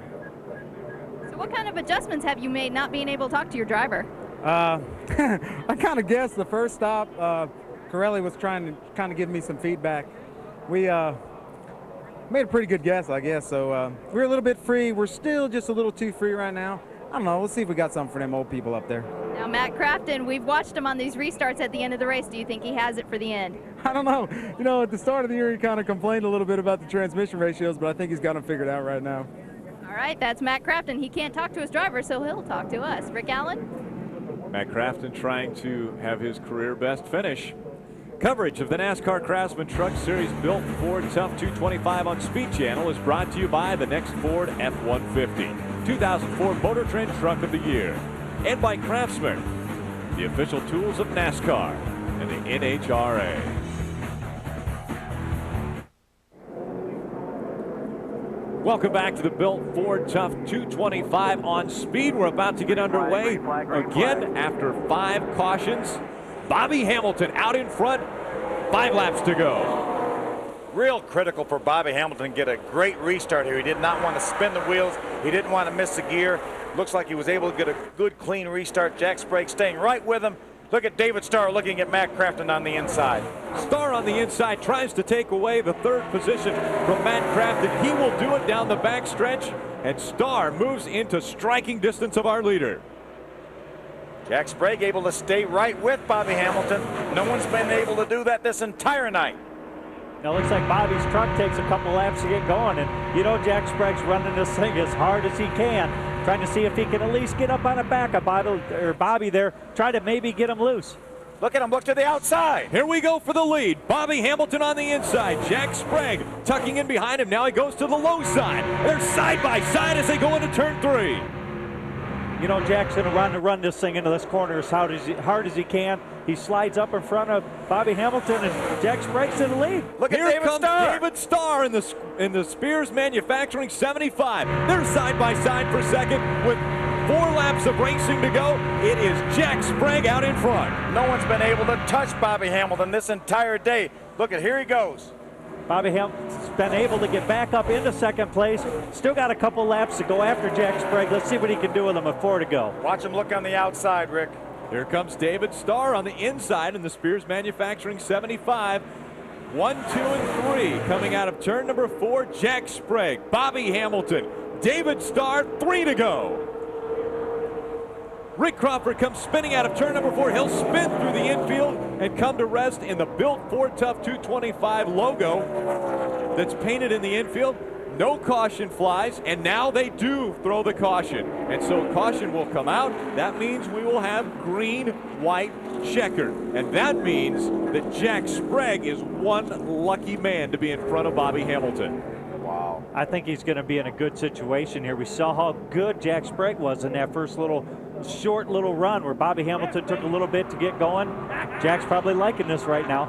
So what kind of adjustments have you made not being able to talk to your driver? I kind of guessed the first stop, Corelli was trying to kind of give me some feedback. We made a pretty good guess, I guess. So we're a little bit free. We're still just a little too free right now. I don't know. We'll see if we got something for them old people up there. Now, Matt Crafton, we've watched him on these restarts at the end of the race. Do you think he has it for the end? I don't know. You know, at the start of the year, he kind of complained a little bit about the transmission ratios, but I think he's got them figured out right now. All right, that's Matt Crafton. He can't talk to his driver, so he'll talk to us. Rick Allen? Matt Crafton trying to have his career best finish. Coverage of the NASCAR Craftsman Truck Series built Ford Tough 225 on Speed Channel is brought to you by the next Ford F-150, 2004 Motor Trend Truck of the Year, and by Craftsman, the official tools of NASCAR and the NHRA. Welcome back to the built Ford Tough 225 on Speed. We're about to get underway again after 5 cautions. Bobby Hamilton out in front, 5 laps to go. Real critical for Bobby Hamilton to get a great restart here. He did not want to spin the wheels. He didn't want to miss the gear. Looks like he was able to get a good, clean restart. Jack Sprague staying right with him. Look at David Starr looking at Matt Crafton on the inside. Starr on the inside tries to take away the 3rd position from Matt Crafton. He will do it down the back stretch, and Starr moves into striking distance of our leader. Jack Sprague able to stay right with Bobby Hamilton. No one's been able to do that this entire night. Now it looks like Bobby's truck takes a couple laps to get going, and you know Jack Sprague's running this thing as hard as he can, trying to see if he can at least get up on the back of Bobby there, try to maybe get him loose. Look at him, look to the outside. Here we go for the lead. Bobby Hamilton on the inside. Jack Sprague tucking in behind him. Now he goes to the low side. They're side by side as they go into turn 3. You know, Jack's going to run this thing into this corner as hard as he can. He slides up in front of Bobby Hamilton, and Jack Sprague's in the lead. Look at Here David comes Starr. David Starr in the Spears Manufacturing 75. They're side by side for second with 4 laps of racing to go. It is Jack Sprague out in front. No one's been able to touch Bobby Hamilton this entire day. Look at, here he goes. Bobby Hamilton's been able to get back up into 2nd place. Still got a couple laps to go after Jack Sprague. Let's see what he can do with him with 4 to go. Watch him look on the outside, Rick. Here comes David Starr on the inside in the Spears Manufacturing 75. 1, 2, and 3 coming out of turn number 4. Jack Sprague, Bobby Hamilton, David Starr, 3 to go. Rick Crawford comes spinning out of turn number 4. He'll spin through the infield and come to rest in the built Ford Tough 225 logo that's painted in the infield. No caution flies, and now they do throw the caution. And so caution will come out. That means we will have green, white, checker. And that means that Jack Sprague is one lucky man to be in front of Bobby Hamilton. Wow. I think he's going to be in a good situation here. We saw how good Jack Sprague was in that first short little run where Bobby Hamilton took a little bit to get going. Jack's probably liking this right now.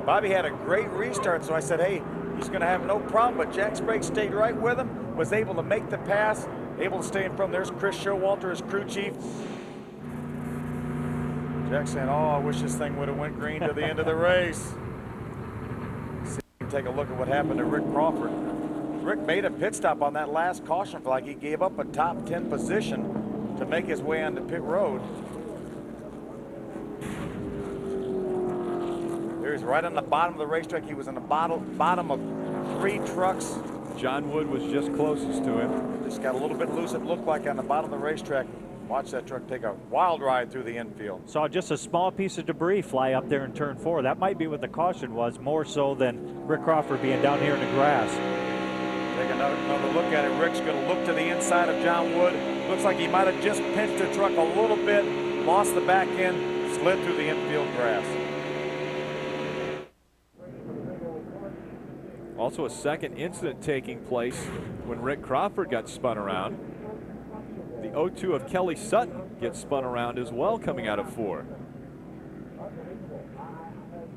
Bobby had a great restart, so I said, hey, he's going to have no problem, but Jack Sprague stayed right with him, was able to make the pass. able to stay in front. There's Chris Showalter, his crew chief. Jack saying, oh, I wish this thing would have went green to the end of the race. Take a look at what happened to Rick Crawford. Rick made a pit stop on that last caution flag. He gave up a top 10 position to make his way onto pit road. There he's right on the bottom of the racetrack. He was in the bottom of 3 trucks. John Wood was just closest to him. Just got a little bit loose, it looked like, on the bottom of the racetrack. Watch that truck take a wild ride through the infield. Saw just a small piece of debris fly up there in turn 4. That might be what the caution was, more so than Rick Crawford being down here in the grass. Take another look at it. Rick's going to look to the inside of John Wood. Looks like he might have just pinched the truck a little bit, lost the back end, slid through the infield grass. Also a second incident taking place when Rick Crawford got spun around. The 0-2 of Kelly Sutton gets spun around as well coming out of 4.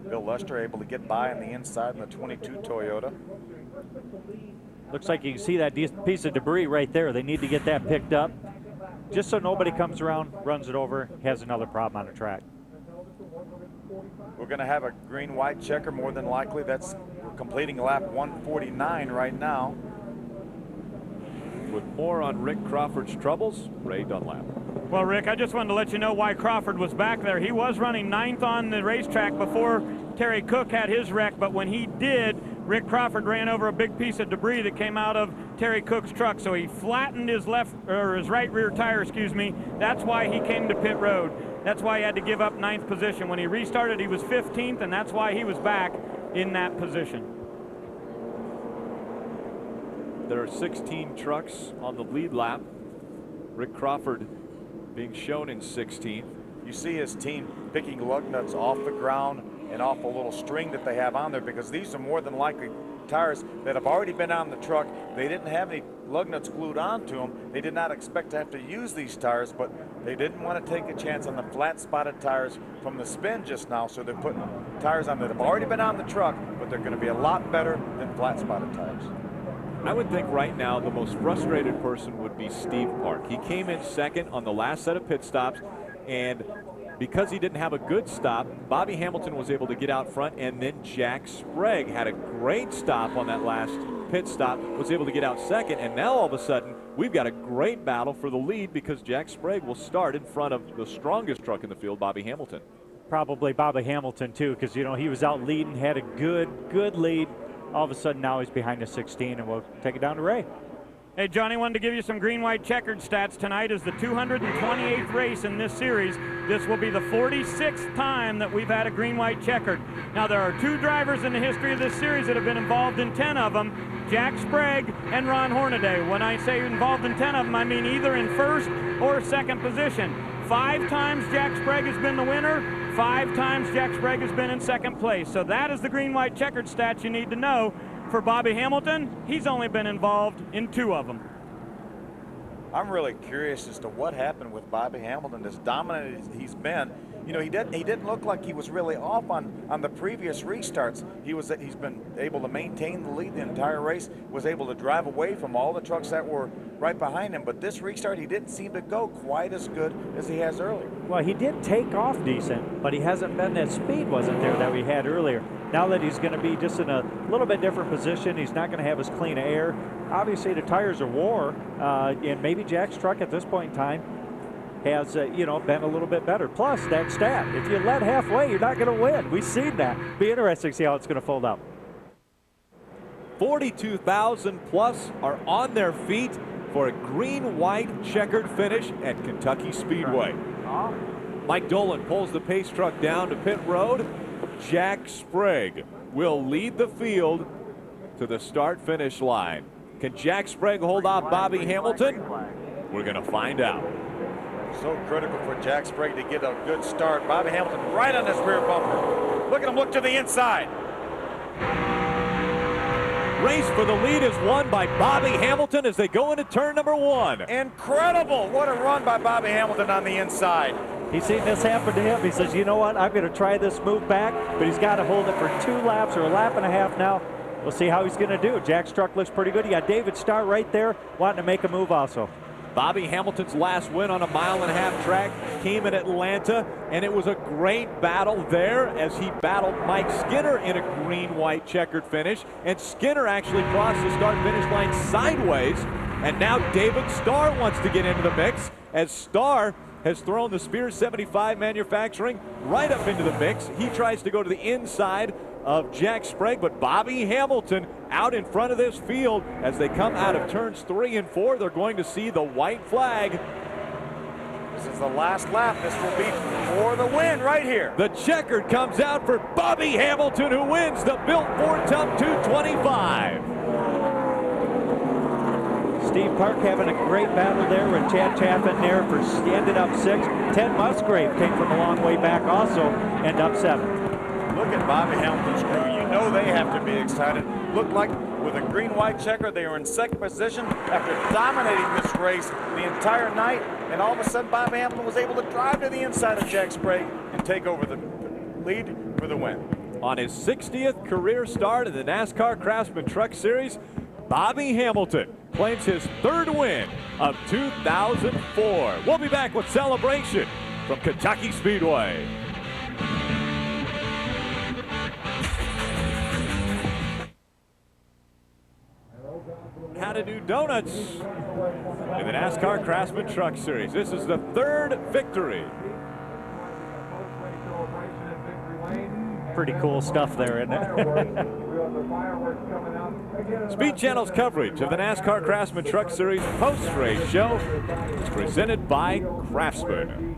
Bill Lester able to get by on the inside in the 22 Toyota. Looks like you can see that piece of debris right there. They need to get that picked up just so nobody comes around, runs it over, has another problem on the track. We're going to have a green-white checker more than likely. We're completing lap 149 right now. With more on Rick Crawford's troubles, Ray Dunlap. Well, Rick, I just wanted to let you know why Crawford was back there. He was running 9th on the racetrack before Terry Cook had his wreck, but when he did, Rick Crawford ran over a big piece of debris that came out of Terry Cook's truck, so he flattened his his right rear tire, excuse me. That's why he came to pit road. That's why he had to give up 9th position. When he restarted, he was 15th, and that's why he was back in that position. There are 16 trucks on the lead lap. Rick Crawford being shown in 16th. You see his team picking lug nuts off the ground and off a little string that they have on there, because these are more than likely tires that have already been on the truck. They didn't have any lug nuts glued onto them. They did not expect to have to use these tires, but they didn't want to take a chance on the flat spotted tires from the spin just now, so they're putting tires on that have already been on the truck, but they're going to be a lot better than flat spotted tires. I would think right now the most frustrated person would be Steve Park. He came in second on the last set of pit stops, and because he didn't have a good stop, Bobby Hamilton was able to get out front, and then Jack Sprague had a great stop on that last pit stop, was able to get out second, and now all of a sudden we've got a great battle for the lead because Jack Sprague will start in front of the strongest truck in the field, Bobby Hamilton. Probably Bobby Hamilton too, because you know he was out leading, had a good lead. All of a sudden now he's behind the 16, and we'll take it down to Ray. Hey, Johnny, wanted to give you some green-white checkered stats. Tonight is the 228th race in this series. This will be the 46th time that we've had a green-white checkered. Now, there are 2 drivers in the history of this series that have been involved in 10 of them, Jack Sprague and Ron Hornaday. When I say involved in 10 of them, I mean either in first or second position. 5 times Jack Sprague has been the winner. 5 times Jack Sprague has been in second place. So that is the green-white checkered stats you need to know. For Bobby Hamilton, he's only been involved in 2 of them. I'm really curious as to what happened with Bobby Hamilton. As dominant as he's been, you know, he didn't look like he was really off on the previous restarts. He's been able to maintain the lead the entire race, was able to drive away from all the trucks that were right behind him. But this restart, he didn't seem to go quite as good as he has earlier. Well, he did take off decent, but he hasn't been, that speed wasn't there that we had earlier. Now that he's going to be just in a little bit different position, he's not going to have as clean air. Obviously, the tires are wore, and maybe Jack's truck at this point in time has, been a little bit better. Plus, that stat, if you let halfway, you're not going to win. We've seen that. Be interesting to see how it's going to fold out. 42,000 plus are on their feet for a green-white checkered finish at Kentucky Speedway. Mike Dolan pulls the pace truck down to pit road. Jack Sprague will lead the field to the start-finish line. Can Jack Sprague hold off Bobby Hamilton? We're going to find out. So critical for Jack Sprague to get a good start. Bobby Hamilton right on his rear bumper. Look at him look to the inside. Race for the lead is won by Bobby Hamilton as they go into turn number 1. Incredible. What a run by Bobby Hamilton on the inside. He's seen this happen to him. He says, you know what, I'm going to try this move back, but he's got to hold it for 2 laps or a lap and a half now. We'll see how he's going to do. Jack's truck looks pretty good. You got David Starr right there wanting to make a move also. Bobby Hamilton's last win on a mile-and-a-half track came in Atlanta, and it was a great battle there as he battled Mike Skinner in a green-white checkered finish, and Skinner actually crossed the start-finish line sideways, and now David Starr wants to get into the mix as Starr has thrown the Spears 75 manufacturing right up into the mix. He tries to go to the inside of Jack Sprague, but Bobby Hamilton out in front of this field as they come out of turns 3 and 4. They're going to see the white flag. This is the last lap. This will be for the win right here. The checkered comes out for Bobby Hamilton, who wins the Built Ford Tough 225. Steve Park having a great battle there with Chad Chaffin there for ended up 6th. Ted Musgrave came from a long way back also, ended up 7th. Look at Bobby Hamilton's crew. You know they have to be excited. Looked like with a green-white checker, they were in second position after dominating this race the entire night. And all of a sudden, Bobby Hamilton was able to drive to the inside of Jack Sprague and take over the lead for the win. On his 60th career start in the NASCAR Craftsman Truck Series, Bobby Hamilton claims his 3rd win of 2004. We'll be back with celebration from Kentucky Speedway. How to do donuts in the NASCAR Craftsman Truck Series. This is the 3rd victory. Pretty cool stuff there, isn't it? Speed Channel's coverage of the NASCAR Craftsman Truck Series post-race show is presented by Craftsman.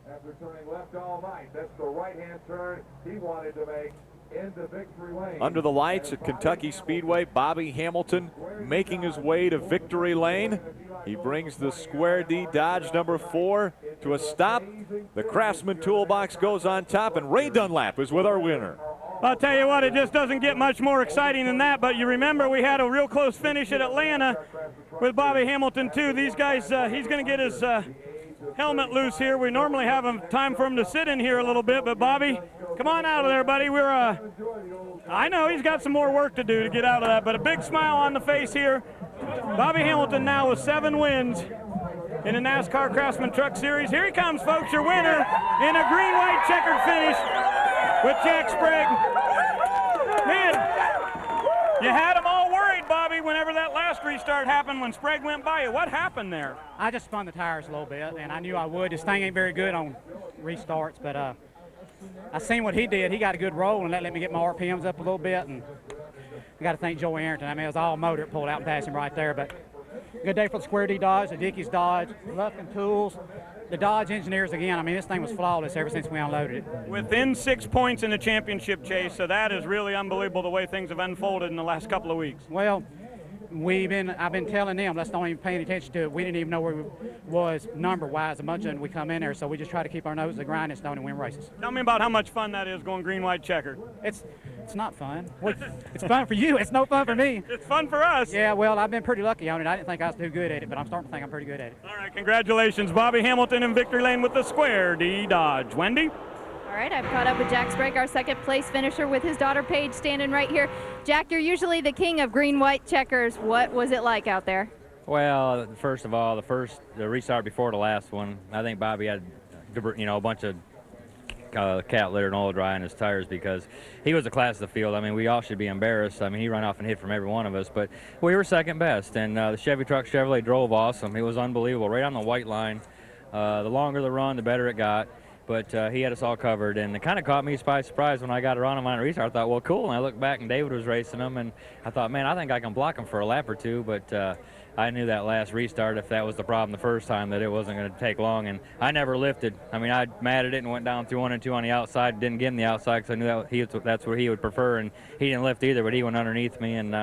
After turning left all night, that's the right-hand turn he wanted to make into victory lane. Under the lights at Kentucky Speedway, Bobby Hamilton making his way to victory lane. He brings the Square D Dodge number 4 to a stop. The Craftsman toolbox goes on top, and Ray Dunlap is with our winner. I'll tell you what, it just doesn't get much more exciting than that, but you remember we had a real close finish at Atlanta with Bobby Hamilton too. These guys, he's going to get his helmet loose here. We normally have time for him to sit in here a little bit, but Bobby, come on out of there, buddy. I know he's got some more work to do to get out of that, but a big smile on the face here. Bobby Hamilton now with 7 wins in the NASCAR Craftsman Truck Series. Here he comes, folks, your winner in a green-white checkered finish with Jack Sprague. Man, you had them all worried, Bobby, whenever that last restart happened when Sprague went by you. What happened there? I just spun the tires a little bit, and I knew I would. This thing ain't very good on restarts, but I seen what he did. He got a good roll, and that let me get my RPMs up a little bit. And I got to thank Joey Arrington. I mean, it was all motor pulled out and passed him right there. But good day for the Square D Dodge, the Dickies Dodge, Lufkin Tools, the Dodge engineers again. I mean, this thing was flawless ever since we unloaded it. Within 6 points in the championship chase, so that is really unbelievable the way things have unfolded in the last couple of weeks. Well, I've been telling them, let's don't even pay any attention to it. We didn't even know where we was number-wise. A bunch of them, we come in there, so we just try to keep our nose to the grindstone and win races. Tell me about how much fun that is going green-white checker. It's not fun. It's fun for you. It's no fun for me. It's fun for us. Yeah, well, I've been pretty lucky on it. I didn't think I was too good at it, but I'm starting to think I'm pretty good at it. All right, congratulations, Bobby Hamilton in victory lane with the Square D Dodge. Wendy? All right, I've caught up with Jack Sprague, our 2nd place finisher, with his daughter Paige standing right here. Jack, you're usually the king of green-white checkers. What was it like out there? Well, first of all, the restart before the last one, I think Bobby had, a bunch of cat litter and oil dry in his tires because he was the class of the field. I mean, we all should be embarrassed. I mean, he ran off and hit from every one of us, but we were second best, and the Chevy truck Chevrolet drove awesome. It was unbelievable, right on the white line. The longer the run, the better it got. But he had us all covered, and it kind of caught me by surprise when I got around him on a restart. I thought, well, cool, and I looked back, and David was racing him, and I thought, man, I think I can block him for a lap or two, but I knew that last restart, if that was the problem the first time, that it wasn't going to take long, and I never lifted. I mean, I matted it and went down through 1 and 2 on the outside, didn't get him the outside because I knew that's what he would prefer, and he didn't lift either, but he went underneath me and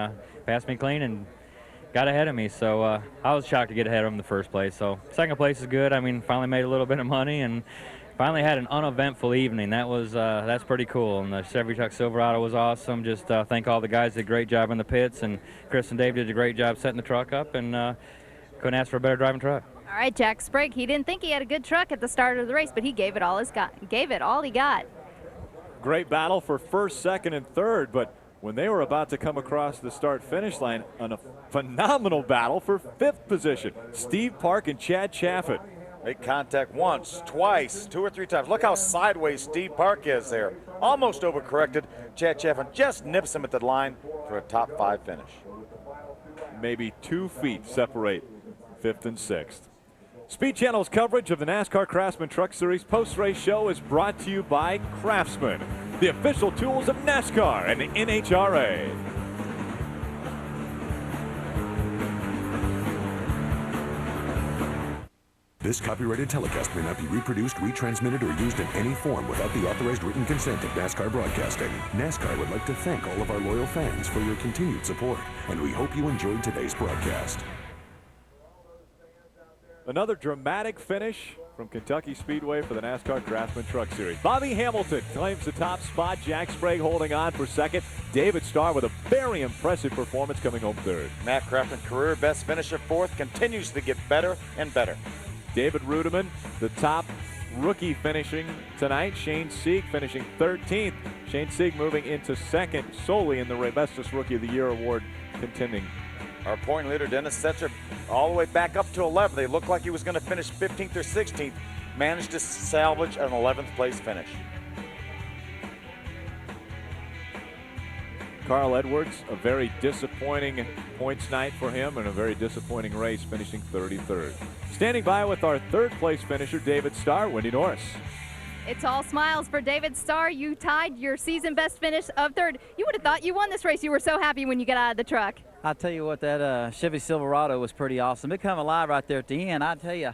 passed me clean and got ahead of me, so I was shocked to get ahead of him in the first place. So second place is good. I mean, finally made a little bit of money, and finally had an uneventful evening. That's pretty cool. And the Chevy Truck Silverado was awesome. Just thank all the guys did a great job in the pits, and Chris and Dave did a great job setting the truck up, and couldn't ask for a better driving truck. All right, Jack Sprague, he didn't think he had a good truck at the start of the race, but he gave it all he got. Great battle for 1st, 2nd, and 3rd, but when they were about to come across the start-finish line, phenomenal battle for 5th position. Steve Park and Chad Chaffin. Make contact once, twice, 2 or 3 times. Look how sideways Steve Park is there. Almost overcorrected. Chad Chaffin just nips him at the line for a top 5 finish. Maybe 2 feet separate 5th and 6th. Speed Channel's coverage of the NASCAR Craftsman Truck Series post-race show is brought to you by Craftsman, the official tools of NASCAR and the NHRA. This copyrighted telecast may not be reproduced, retransmitted, or used in any form without the authorized written consent of NASCAR Broadcasting. NASCAR would like to thank all of our loyal fans for your continued support, and we hope you enjoyed today's broadcast. Another dramatic finish from Kentucky Speedway for the NASCAR Craftsman Truck Series. Bobby Hamilton claims the top spot. Jack Sprague holding on for 2nd. David Starr with a very impressive performance coming home 3rd. Matt Craftsman, career best finisher 4th, continues to get better and better. David Rudeman, the top rookie finishing tonight. Shane Sieg finishing 13th. Shane Sieg moving into 2nd solely in the Bestest Rookie of the Year award contending. Our point leader, Dennis Setzer, all the way back up to 11th. They looked like he was going to finish 15th or 16th. Managed to salvage an 11th place finish. Carl Edwards, a very disappointing points night for him and a very disappointing race, finishing 33rd. Standing by with our 3rd place finisher, David Starr, Wendy Norris. It's all smiles for David Starr. You tied your season best finish of 3rd. You would have thought you won this race. You were so happy when you got out of the truck. I tell you what, that Chevy Silverado was pretty awesome. It come alive right there at the end. I tell you,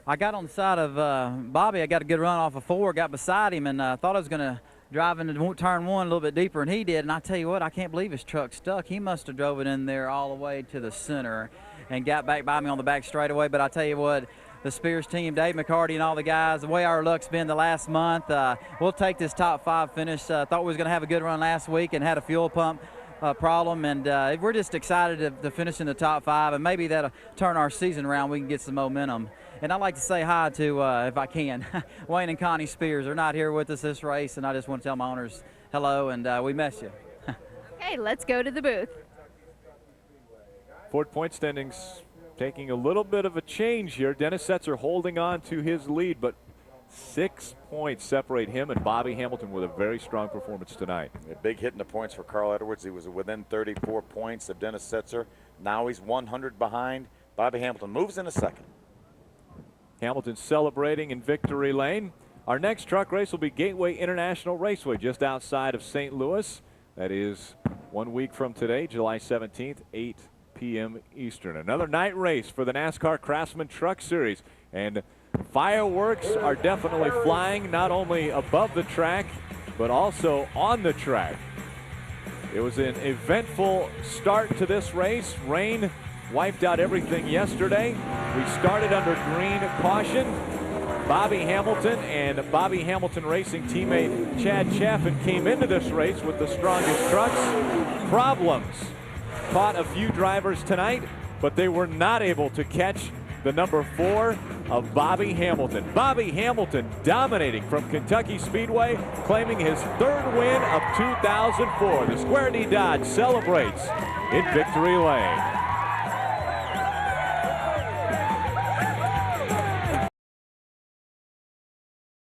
I got on the side of Bobby. I got a good run off of 4, got beside him, and thought I was going to drive into turn 1 a little bit deeper, and he did. And I tell you what, I can't believe his truck stuck. He must have drove it in there all the way to the center and got back by me on the back straightaway. But I tell you what, the Spears team, Dave McCarty and all the guys, the way our luck's been the last month, we'll take this top 5 finish. Thought we was going to have a good run last week and had a fuel pump problem, and we're just excited to finish in the top 5, and maybe that'll turn our season around. We can get some momentum. And I'd like to say hi to, if I can, Wayne and Connie Spears. They're not here with us this race, and I just want to tell my owners hello, and we miss you. Okay, let's go to the booth. Ford point standings taking a little bit of a change here. Dennis Setzer holding on to his lead, but 6 points separate him and Bobby Hamilton with a very strong performance tonight. A big hit in the points for Carl Edwards. He was within 34 points of Dennis Setzer. Now he's 100 behind. Bobby Hamilton moves into 2nd. Hamilton celebrating in victory lane. Our next truck race will be Gateway International Raceway just outside of St. Louis. That is 1 week from today, July 17th, 8 p.m. Eastern. Another night race for the NASCAR Craftsman Truck Series. And fireworks are definitely flying not only above the track, but also on the track. It was an eventful start to this race. Rain wiped out everything yesterday. We started under green caution. Bobby Hamilton and Bobby Hamilton Racing teammate Chad Chaffin came into this race with the strongest trucks. Problems caught a few drivers tonight, but they were not able to catch the number 4 of Bobby Hamilton. Bobby Hamilton dominating from Kentucky Speedway, claiming his 3rd win of 2004. The Square D Dodge celebrates in victory lane.